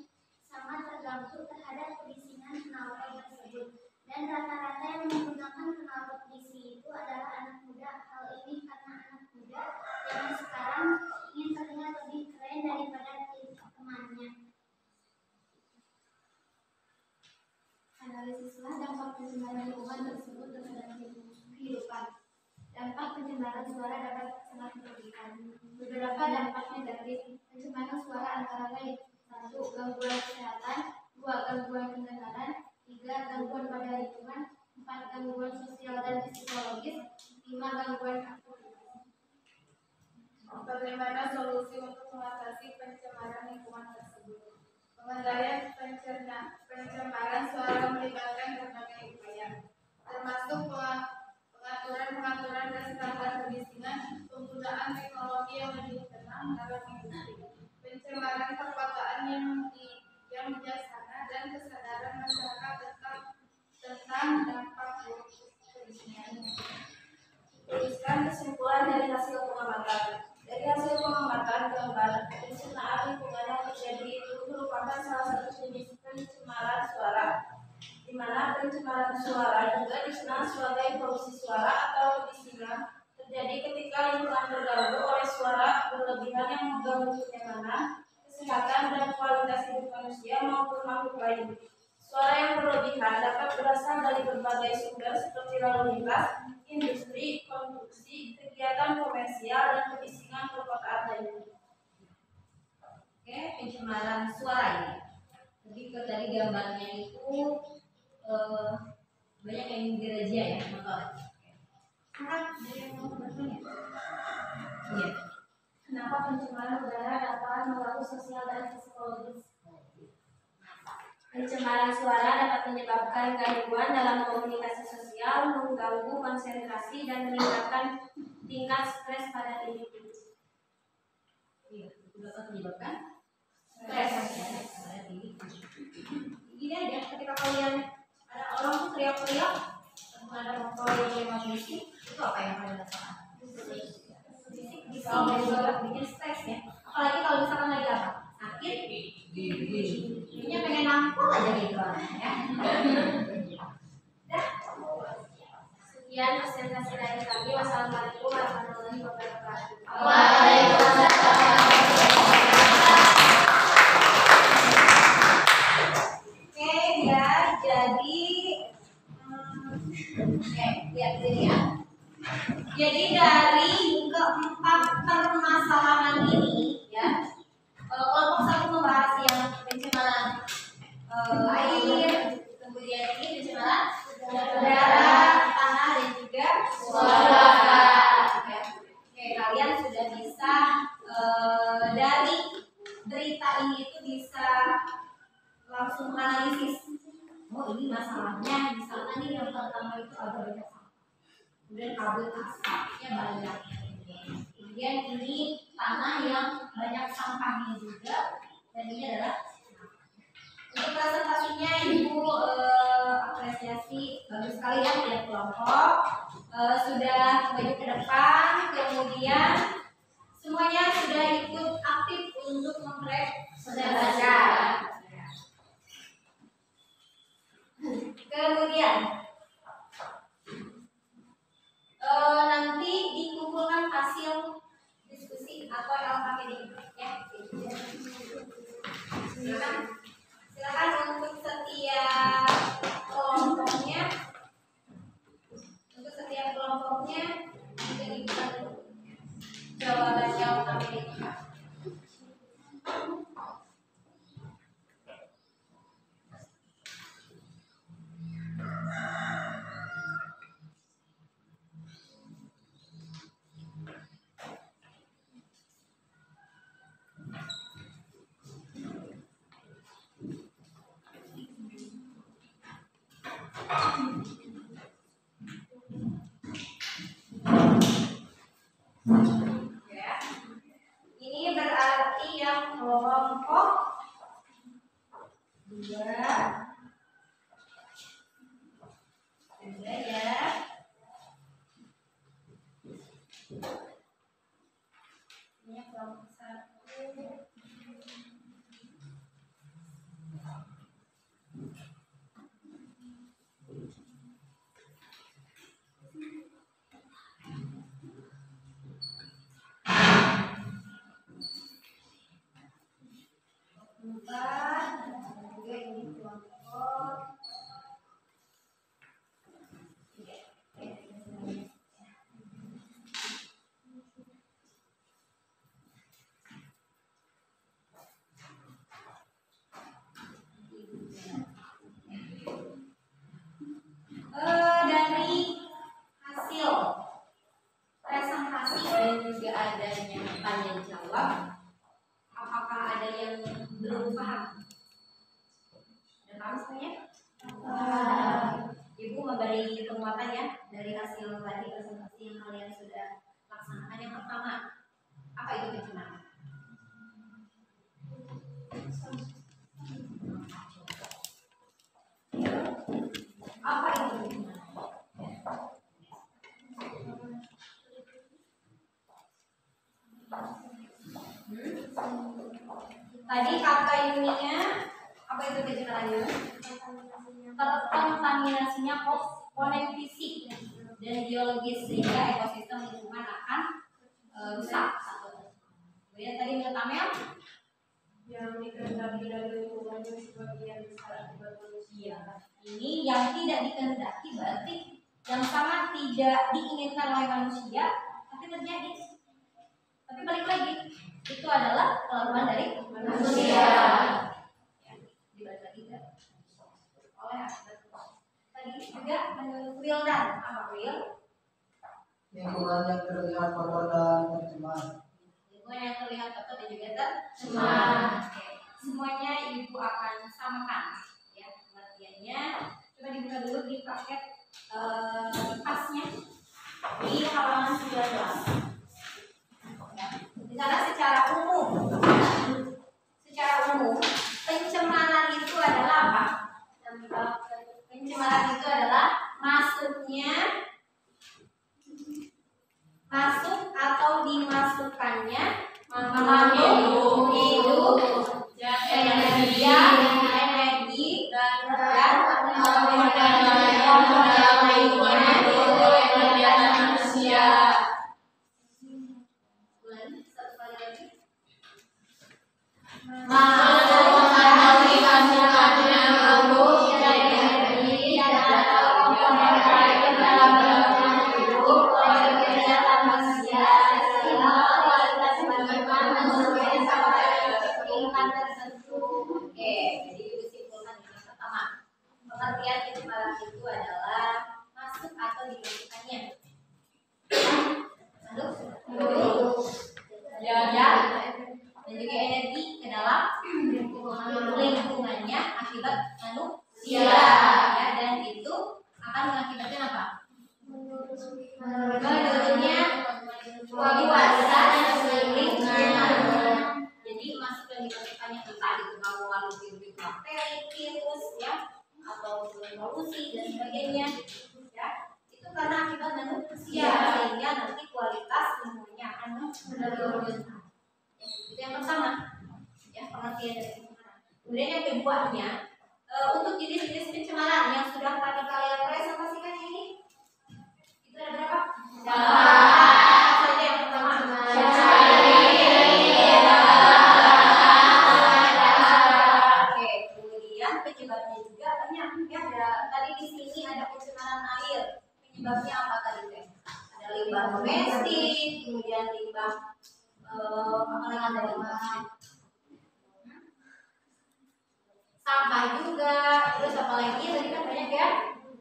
sangat terganggu terhadap kebisingan knalpot tersebut. Dan rata-rata yang menggunakan knalpot besi itu adalah anak muda. Hal ini karena anak muda zaman sekarang ingin terlihat lebih keren daripada temannya. Analisislah dampak pencemaran lingkungan tersebut terhadap kehidupan. Dampak pencemaran suara dapat sangat merugikan. Beberapa dampak negatif pencemaran suara antara lain: 1. Gangguan kesehatan. 2. Gangguan pendengaran. 3. Gangguan pada lingkungan. 4. Gangguan sosial dan psikologis. 5. Gangguan aktivitas. Bagaimana solusi untuk mengatasi pencemaran lingkungan tersebut? Pengendalian pencemaran suara melibatkan berbagai upaya, termasuk pengaturan dan standar kebisingan, penggunaan teknologi yang lebih tenang dalam industri, pencemaran perkotaan yang bijaksana, dan kesadaran masyarakat tentang dampak buruk kebisingan. Tuliskan kesimpulan dari hasil pengamatan. Dari hasil pengamatan gambar pencemaran lingkungan yang terjadi itu merupakan salah satu jenis pencemaran suara, di mana pencemaran suara juga dikenal sebagai polusi suara atau kebisingan, terjadi ketika lingkungan terganggu oleh suara berlebihan yang mengganggu kenyamanan, kesehatan, dan kualitas hidup manusia maupun makhluk lain. Suara yang berlebihan dapat berasal dari berbagai sumber seperti lalu lintas, industri, konstruksi, kegiatan komersial, dan kebisingan perkotaan lainnya. Oke, pencemaran suara ini. Lebih ke dari gambarnya itu banyak yang dirazia ya motor. Dari yang mau bertanya? Iya. Kenapa pencemaran udara dapat mengganggu sosial dan psikologis? Pencemaran suara dapat menyebabkan gangguan dalam komunikasi sosial, mengganggu konsentrasi, dan meningkatkan tingkat stres pada individu. Iya, itu dapat menyebabkan stres. Gini aja, ketika kalian ada orang tuh teriak-teriak, ada motor yang lewat bisik, itu apa yang kalian rasakan? Bisa juga bikin stres ya. Apalagi kalau misalkan lagi apa? Sakit, jadinya pengen nampol aja gitu ya. Sekian presentasi dari kami. Wassalamualaikum warahmatullahi wabarakatuh. Oke ya, jadi lihat sini ya. Jadi dari keempat permasalahan ini ya, kelompok 1 membahas yang pencemaran air, kemudian ini pencemaran udara, tanah, dan juga suara. Ya. Oke, kalian sudah bisa dari berita ini itu bisa langsung analisis. Oh, ini masalahnya misalnya nih yang pertama itu ada banyak sampah, kemudian kabut asapnya banyak. Kemudian ini tanah yang banyak sampahnya juga, dan ini adalah untuk presentasinya Ibu apresiasi bagus sekali ya tiap kelompok sudah maju ke depan, kemudian semuanya sudah ikut aktif untuk mempresentasikan. Kemudian memberi penguatan ya dari hasil tadi presentasi yang kalian sudah laksanakan. Yang pertama, apa itu pencemaran? Apa itu pencemaran? Tadi kata ininya apa itu pencemarannya? Kontaminasinya komponen fisik dan biologis sehingga ekosistem lingkungan akan rusak. Kemudian tadi menurut Amel yang dikehendaki dari lingkungan sebagian besar akibat manusia. Ini yang tidak dikehendaki berarti yang sangat tidak diinginkan oleh manusia tapi terjadi. Tapi balik lagi itu adalah kelakuan dari manusia. Dibalik lagi kan oleh akibat. Tadi juga menurut Wildan apa Will? Lingkungan yang terlihat kotor dan tercemar. Lingkungan yang terlihat kotor dan juga tercemar. Semuanya ibu akan samakan ya pengertiannya. Coba dibuka dulu di paket pasnya di halaman 19. Di sana secara umum pencemaran itu adalah apa? Pencemaran itu adalah masuk atau dimasukkannya makhluk hidup energi dan modal lingkungan oleh kegiatan manusia. Pengertian pencemaran itu adalah masuk atau dimasukkannya dan juga energi ke dalam lingkungannya akibat manusia ya, dan itu akan mengakibatkan apa? Menurunnya kualitas lingkungan. Jadi masuk dan dimasukkannya entah itu makhluk hidup bakteri, virus ya, atau polusi dan sebagainya ya, itu karena akibat manusia sehingga nanti kualitas lingkungannya akan menurun. Itu yang pertama ya, pengertian dari pencemaran. Kemudian yang keduanya untuk jenis-jenis pencemaran yang sudah tadi kalian presentasikan ini itu ada berapa? Saja yang pertama. Oke, kemudian penyebabnya juga banyak ya. Tadi di sini ada pencemaran air. Penyebabnya apa tadi teh? Ada limbah domestik, kemudian limbah sampah juga, terus apa lagi tadi kan banyak ya.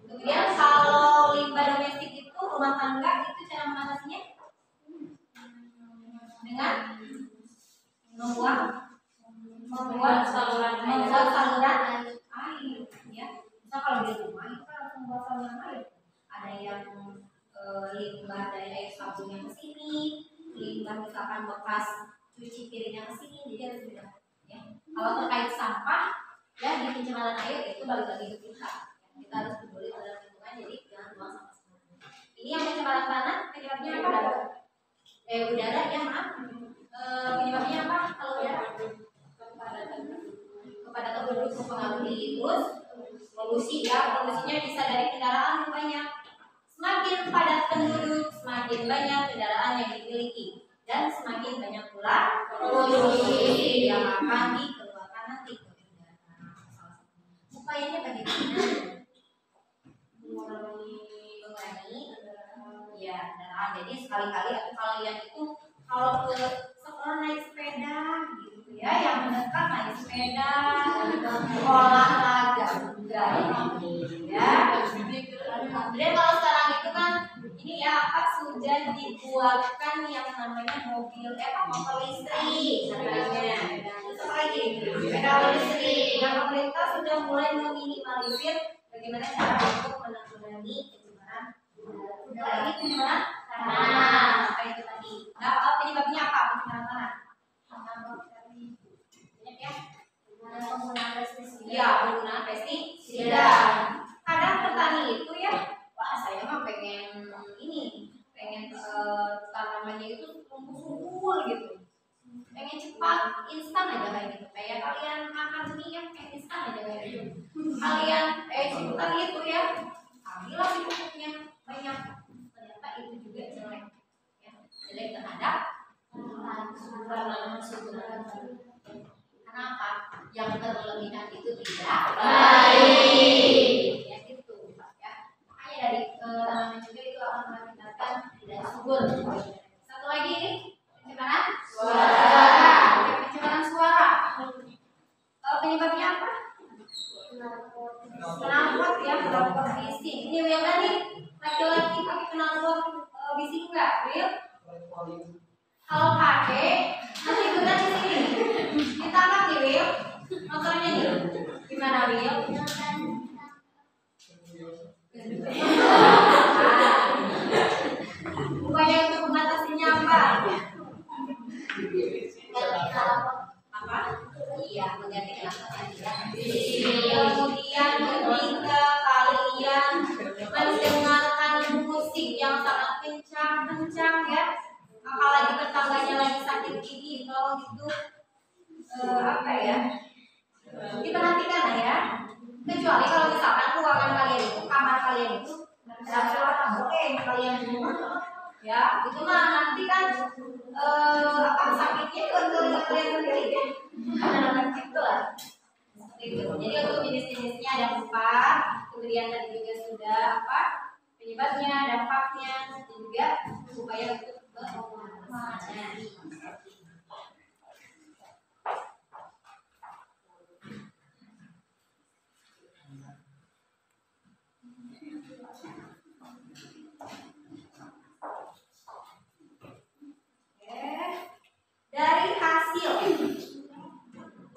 Kemudian kalau limbah domestik itu rumah tangga itu cara mengatasinya dengan membuat saluran air ya. Misal kalau di rumah itu kan harus membuat saluran air. Ada yang limbah dari air sabun yang kesini, limbah misalkan bekas cuci piring yang kesini, jadi harus beda ya. Kalau terkait sampah ya di pencemaran air itu balik lagi ke kita harus peduli terhadap lingkungan, jadi jangan buang sampah sembarangan. Ini yang pencemaran tanah penyebabnya apa? Udara ya maaf. Penyebabnya apa? Kalau udara kepadatan penduduk mempengaruhi, terus polusi ya, polusinya bisa dari kendaraan yang banyak. Semakin padat penduduk, semakin banyak kendaraan yang dimiliki dan semakin banyak pula polusi yang akan dikeluarkan nanti ke udara. Upayanya bagaimana? Mengurangi ya kendaraan. Jadi sekali-kali atau kalian itu kalau ke sekolah naik sepeda gitu ya, yang mendekat naik sepeda, olahraga juga ya. Kemudian kalau sekarang itu kan ini ya apa sudah dibuatkan yang namanya mobil motor listrik katanya. Terus apa lagi? Sepeda listrik. Nah, pemerintah sudah mulai meminimalisir bagaimana cara untuk mengurangi ini penyebaran udara. Ini penyebaran tanah. Apa itu tadi? Nah, penyebabnya apa? Penyebaran tanah. Banyak ya? Penggunaan pestisida. Iya, penggunaan pestisida. Kadang petani itu ya, wah saya mah pengen tanamannya itu subur gitu. Pengen cepat, instan aja kayak gitu. Kayak kalian makan mie ya, pengen instan aja kayak gitu. Kalian ikutan itu ya, ambillah si pupuknya banyak. Ternyata itu juga jelek, ya. Jelek terhadap kesuburan. Kenapa? Yang berlebihan itu tidak baik. Ya gitu, ya. Makanya dari tanaman juga itu akan mengakibatkan tidak subur. Satu lagi ini pencemaran suara. Pencemaran suara. Penyebabnya apa? Knalpot ya, knalpot bising. Ini Will nih, laki-laki pakai knalpot bising nggak, Will? Kalau pakai, nanti ikutan di sini. Ditangkap nih, Will. Motornya nih. Gimana, Will? Upaya untuk mengatasinya apa? Apa? Iya, mengganti knalpot aja. Kemudian ketika kalian mendengarkan musik yang sangat kencang ya, apalagi tetangganya lagi sakit gigi, tolong itu apa ya? Diperhatikan ya. Kecuali kalau misalkan ruangan kalian itu, kamar kalian itu ada suara oke kalian di rumah, ya itu mah nanti kan apa sakitnya ke kalian sendiri ya. Nah, gitu lah. Itu. Jadi untuk jenis-jenisnya ada 4, kemudian tadi juga sudah apa penyebabnya, dampaknya, dan juga upaya untuk mengatasinya. Dari hasil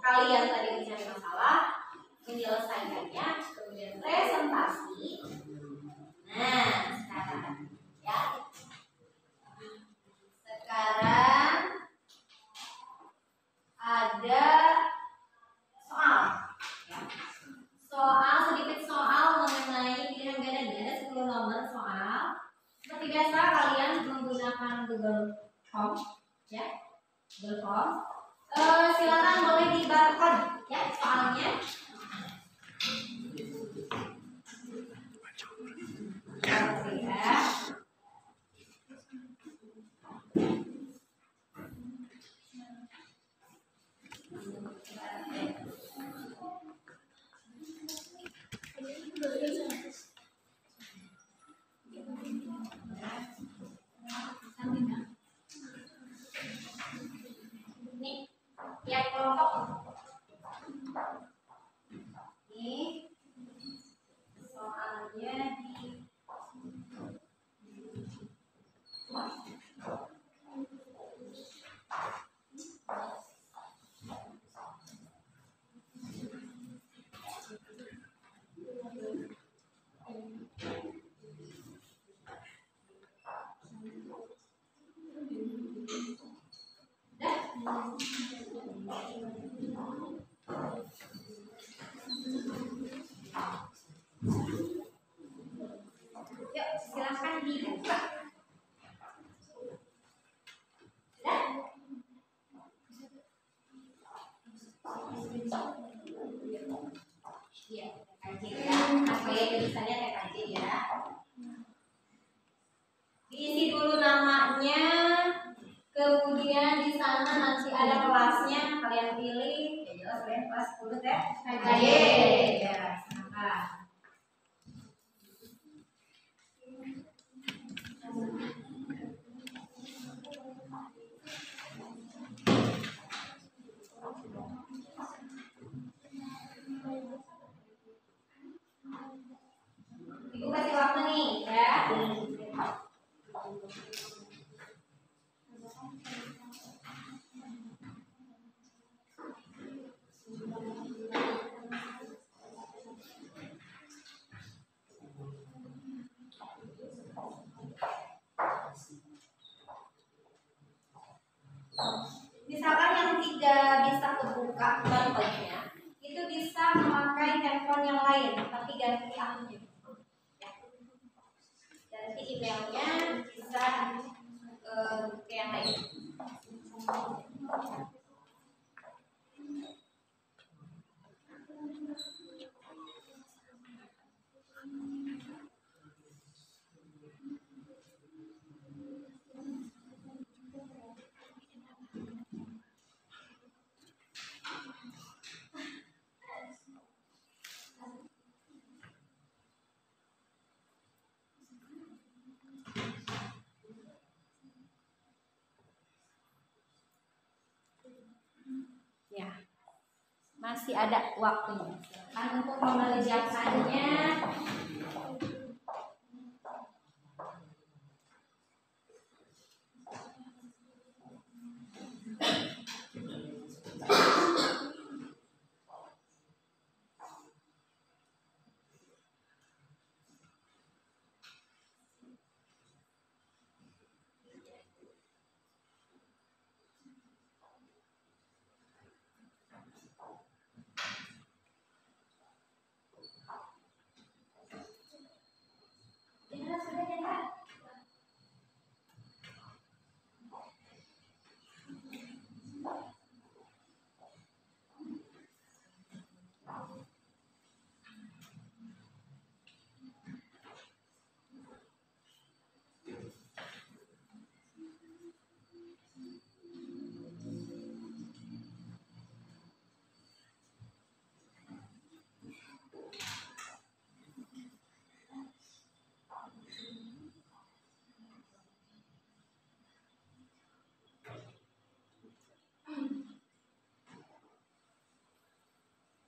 kalian tadi mencari masalah, menyelesaikannya, kemudian presentasi. Nah, sekarang ya. Sekarang ada soal. Ya. Sedikit soal mengenai pilihan ganda 10 nomor soal. Seperti biasa kalian menggunakan Google Form, ya. Google Form. Silakan boleh di barcode ya soalnya. Ya. Nih, lihat kelompok. Ini soalnya di yuk silahkan dibuka. Iya, TKJ ya. Apa ya tulisannya TKJ ya. Diisi dulu namanya. Kemudian di sana nanti ada kelasnya, kalian pilih. Ya jelas kalian kelas 10 teh. TKJ. Ya, silakan. Ibu kasih waktu nih ya. Misalkan yang tidak bisa kebuka buttonnya, itu bisa memakai handphone yang lain, tapi ganti akunnya. Ganti emailnya, bisa ke yang lain. Ya, masih ada waktunya. Silakan untuk mengerjakannya.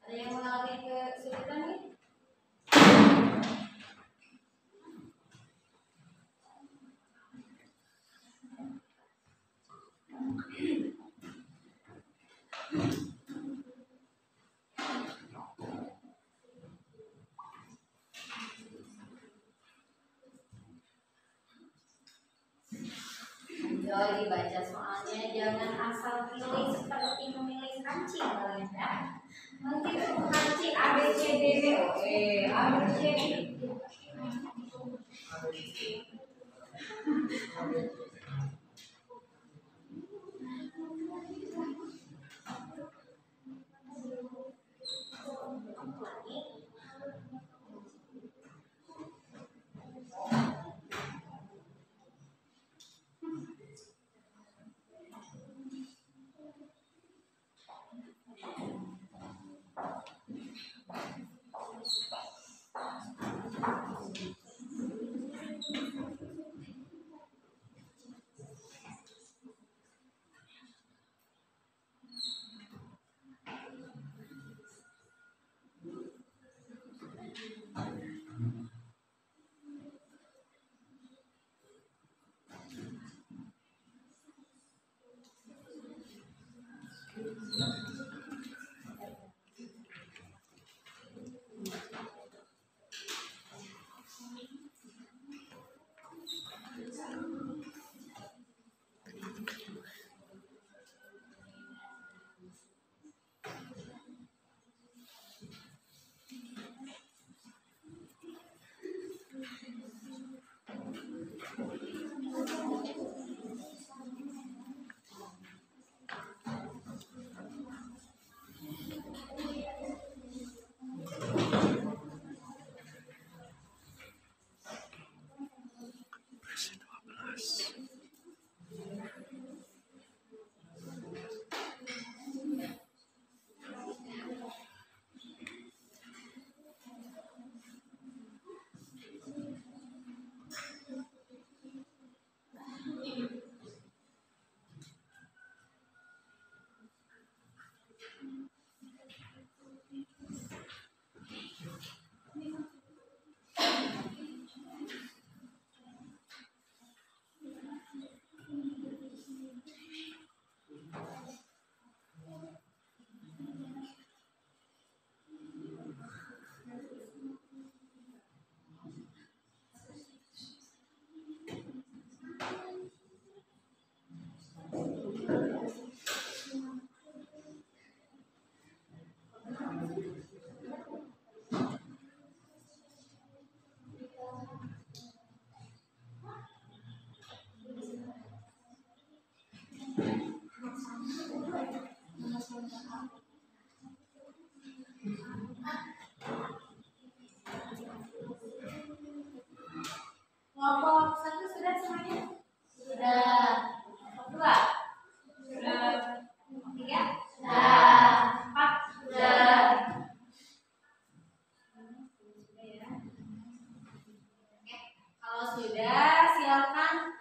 Ada yang mengalami kesulitan nih? Ayo dibaca soalnya, jangan asal pilih seperti memilih kancing kalian ya. Nanti kancing A B C D E F A B C D. Kelompok 1 sudah semuanya? Sudah. Kelompok 2? Sudah. 3? Sudah. 4? Sudah. Oke, kalau sudah silakan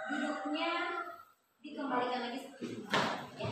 duduknya dikembalikan lagi seperti ini. Ya.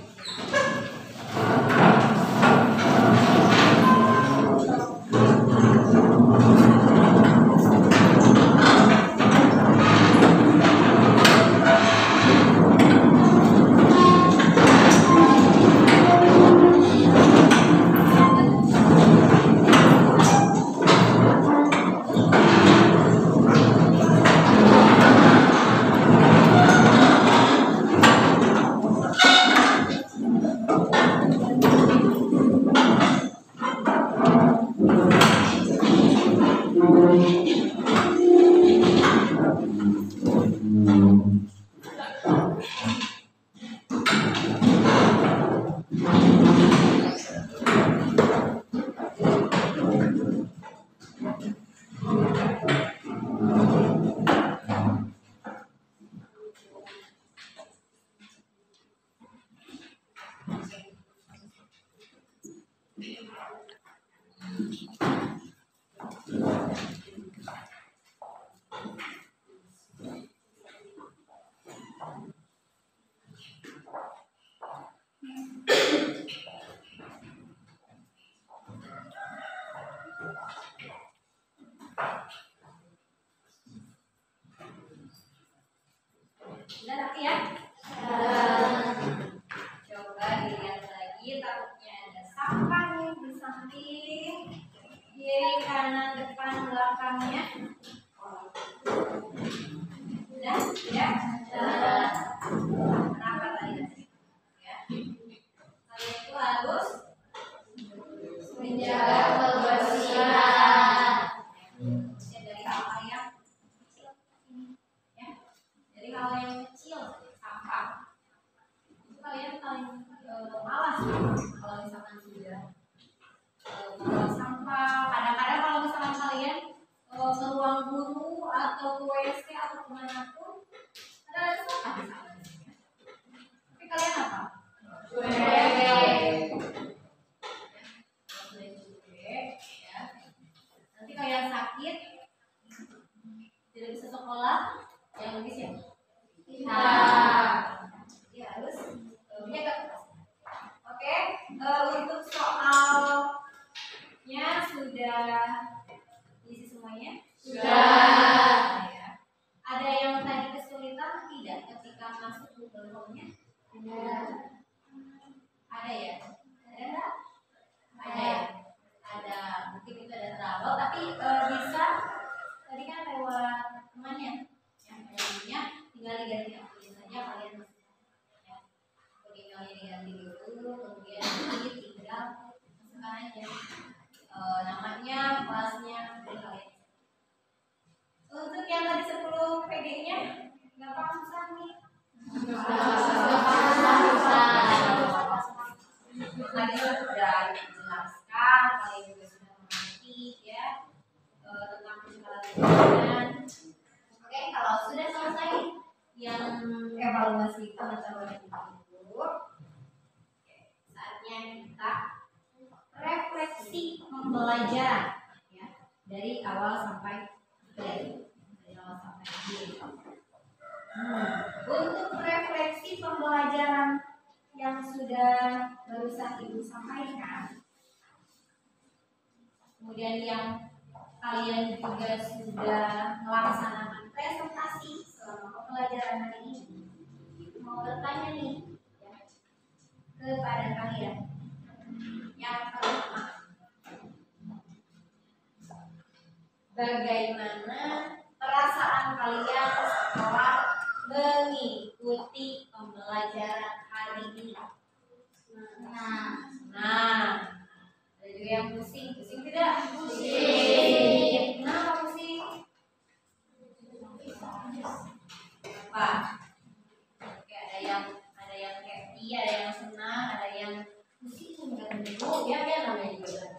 Sudah rapi ya? Coba dilihat lagi, takutnya ada sampah nih di samping, kiri, kanan, depan, belakangnya. Sudah? Sudah? Kenapa tadi? Ya. Kalian itu harus menjaga kebersihan. Ya, dari hal yang kecil ini, ya. Dari hal yang kecil, sampah. Itu kalian paling malas kalau misalkan sudah membuang sampah. Kadang-kadang kalau misalkan kalian ke ruang guru atau ke WC atau kemanapun ada sampah di sana. Tapi kalian apa? Ya. Nanti kalian sakit, tidak bisa sekolah, yang lebih siapa? Kita. Ya, harus menjaga kebersihan. Oke, untuk soalnya sudah diisi semuanya? Sudah. Ya. Ada yang tadi kesulitan tidak ketika masuk Google Home-nya? Ada ya? Ada nggak? Ada ya? Ada. Mungkin itu ada trouble, tapi bisa tadi kan lewat temannya. Yang temannya tinggal diganti akun saja kalian masuk. Ya. Tinggalnya diganti dulu, kemudian tinggal masukkan aja namanya, kelasnya, dari kalian. Untuk yang tadi 10 PG-nya gampang susah nih. Tadi sudah dijelaskan, kalian juga sudah mengerti ya tentang pencemaran. Oke, kalau sudah selesai yang evaluasi pengetahuan itu, saatnya kita refleksi pembelajaran ya, dari awal sampai akhir. Untuk refleksi pembelajaran yang sudah barusan Ibu sampaikan, kemudian yang kalian juga sudah melaksanakan presentasi selama pembelajaran hari ini, mau bertanya nih ya, kepada kalian. Yang pertama, bagaimana perasaan kalian setelah mengikuti pembelajaran hari ini? Nah, ada juga yang pusing tidak? Pusing. Kenapa pusing? Apa? Oke, ada yang happy, ada yang senang, ada yang pusing dan bingung. Ya namanya juga.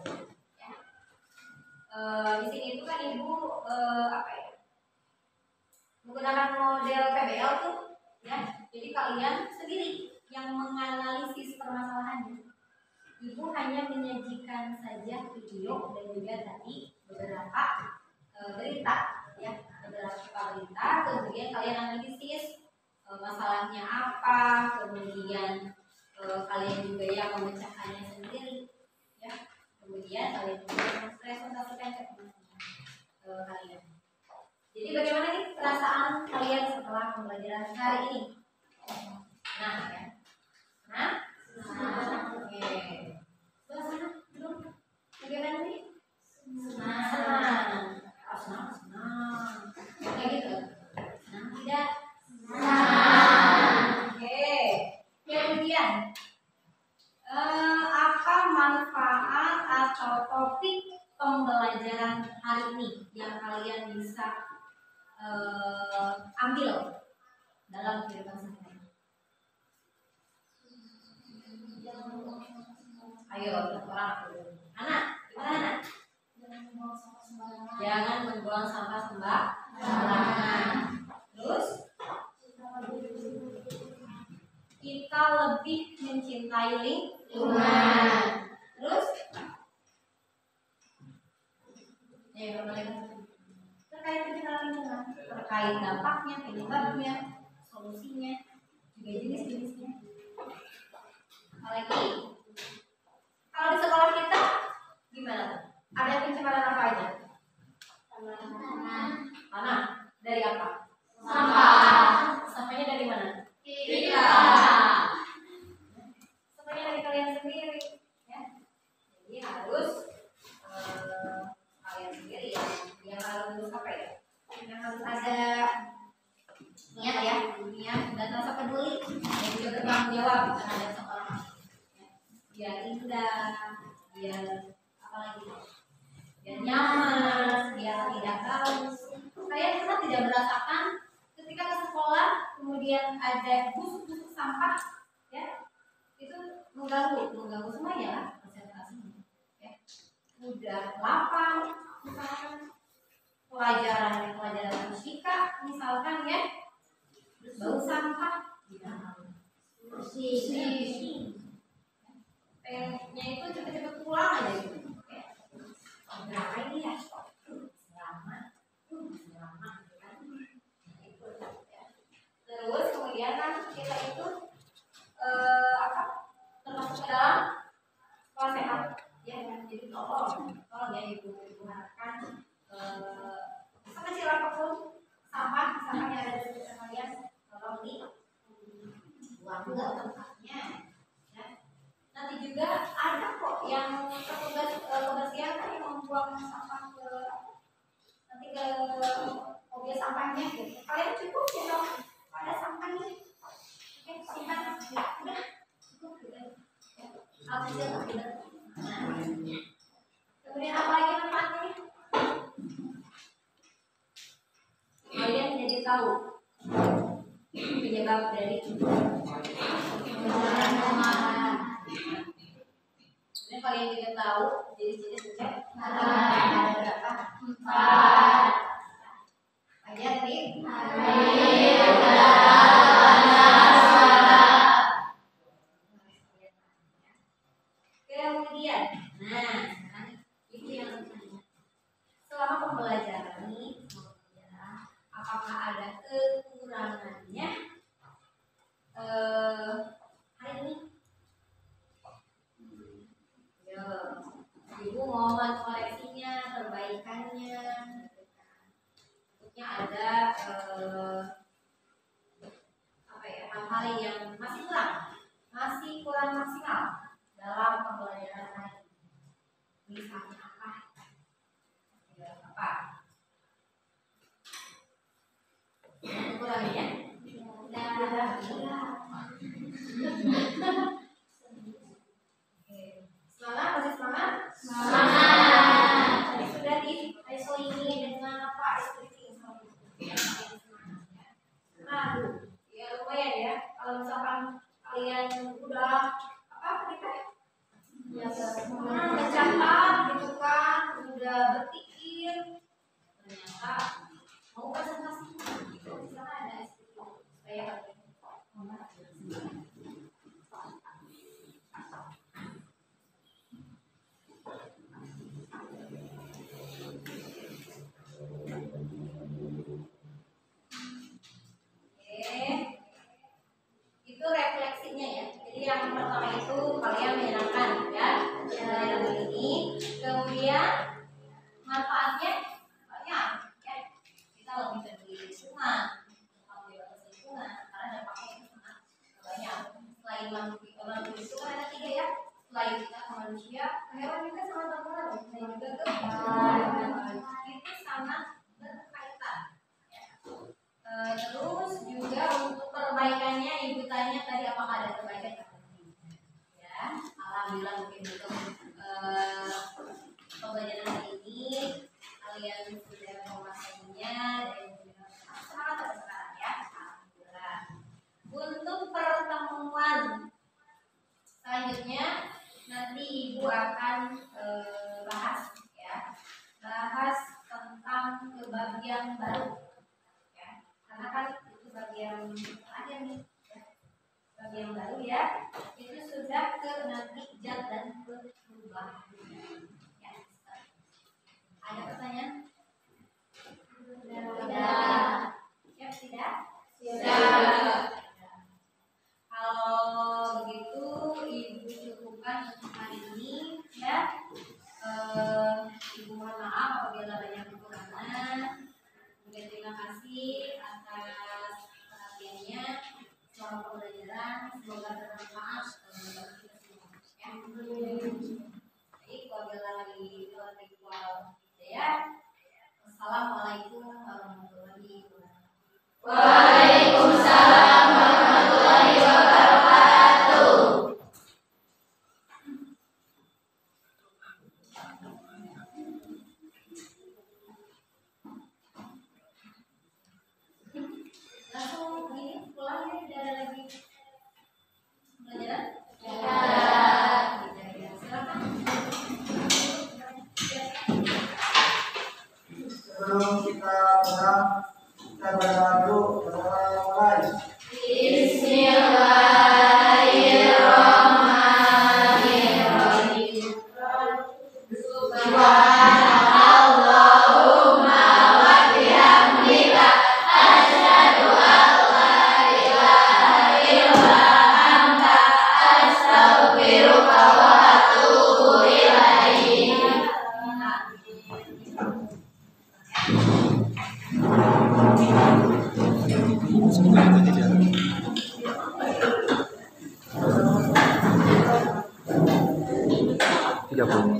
Ya. Di sini itu kan Ibu apa ya? menggunakan model PBL tuh, ya. Jadi kalian sendiri yang menganalisis permasalahannya. Ibu hanya menyajikan saja video dan juga tadi beberapa berita, ya, beberapa berita. Kemudian kalian analisis masalahnya apa, kemudian kalian juga yang memecahkannya sendiri, ya. Kemudian kalian juga presentasikan ke teman-teman kalian. Jadi bagaimana nih perasaan kalian setelah pembelajaran hari ini? Nah, ya. Nah, oke. Sebelah sana belum? Bagaimana nih? Senang. Senang. Kayak gitu. Senang tidak? Oke. Kemudian apa manfaat atau topik pembelajaran hari ini yang kalian bisa ambil dalam kehidupan sehari-hari? Ayo, orang anak, gimana anak? Jangan membuang sampah sembarangan. Terus kita lebih mencintai lingkungan. Terus terkait pencintaan lingkungan, terkait dampaknya, penyebabnya, solusinya, juga jenis-jenisnya. Apalagi kalau di sekolah kita gimana? Ada pencemaran apa aja? Tanah. Dari apa? Sampah. Sampahnya dari mana? Kita. Sampahnya dari kalian sendiri, ya. Jadi harus kalian sendiri yang harus apa ya? Yang harus ada niat ya, niat dan rasa peduli dan juga bertanggung jawab terhadap sekolah. Biar indah, biar apa lagi? Biar nyaman, biar tidak haus. Kalian pernah tidak merasakan ketika ke sekolah kemudian ada busuk-busuk sampah, ya? Itu mengganggu semuanya lah konsentrasinya. Ya. Udah lapar, misalkan pelajaran fisika, misalkan ya, bau sampah, bersih. Pengennya itu cepet-cepet pulang aja gitu. Berapa ini ya? Selamat kan? Terus kemudian kan kita itu termasuk ke dalam sekolah sehat, ya. Jadi tolong ya ibu harapkan sekecil apapun sampah misalkan yang ada di sekitar kalian tolong buang juga tempatnya. Nanti juga ada kok yang petugas kebersihan kan yang membuang sampah nanti ke mobil sampahnya gitu. Kalian cukup ya dong ada sampahnya. Oke, simpan. Udah cukup gitu. Ya. Kemudian apa lagi manfaatnya? Kalian jadi tahu penyebab dari kemudian kalian juga tahu jenis-jenis ada berapa? 4. Aja tadi? Kemudian, nah itu yang bertanya. Selama pembelajaran ini, apakah ada kekurangannya hari ini? Ya, ibu mau koleksinya, perbaikannya, tentunya ada hal-hal yang masih kurang maksimal dalam pembelajaran hari ini. Misalnya apa? Kekurangannya? Semangat, masih semangat? Semangat. Tadi sudah di ISO ini dengan apa? Ya lumayan ya. Kalau misalkan kalian udah mencatat gitu kan, udah berpikir yang baru, ya. Karena kan itu bagi yang terakhir nih, ya. Bagi yang baru ya, itu sudah ke natijat dan ke perubahan. Ya. Ada pertanyaan? Sudah. Siap tidak? Sudah. Kalau begitu Ibu cukupkan untuk hari ini ya. Ibu mohon maaf apabila banyak kekurangan. Juga terima kasih atas perhatiannya selama pembelajaran. Semoga bermanfaat bagi kita semua. Ya. Baik, wabillahi taufiq wal hidayah. Assalamualaikum warahmatullahi wabarakatuh. Waalaikumsalam warahmatullahi wabarakatuh. Langsung ini pulang ya, tidak ada lagi pelajaran? Ya. Silakan. Sebelum kita pulang, kita berdoa dulu. Mulai. Bismillahirrahmanirrahim. Subhanallahumma wa bihamdika asyhadu an la ilaha illa anta astaghfiruka wa atubu ilaik. Tiga puluh.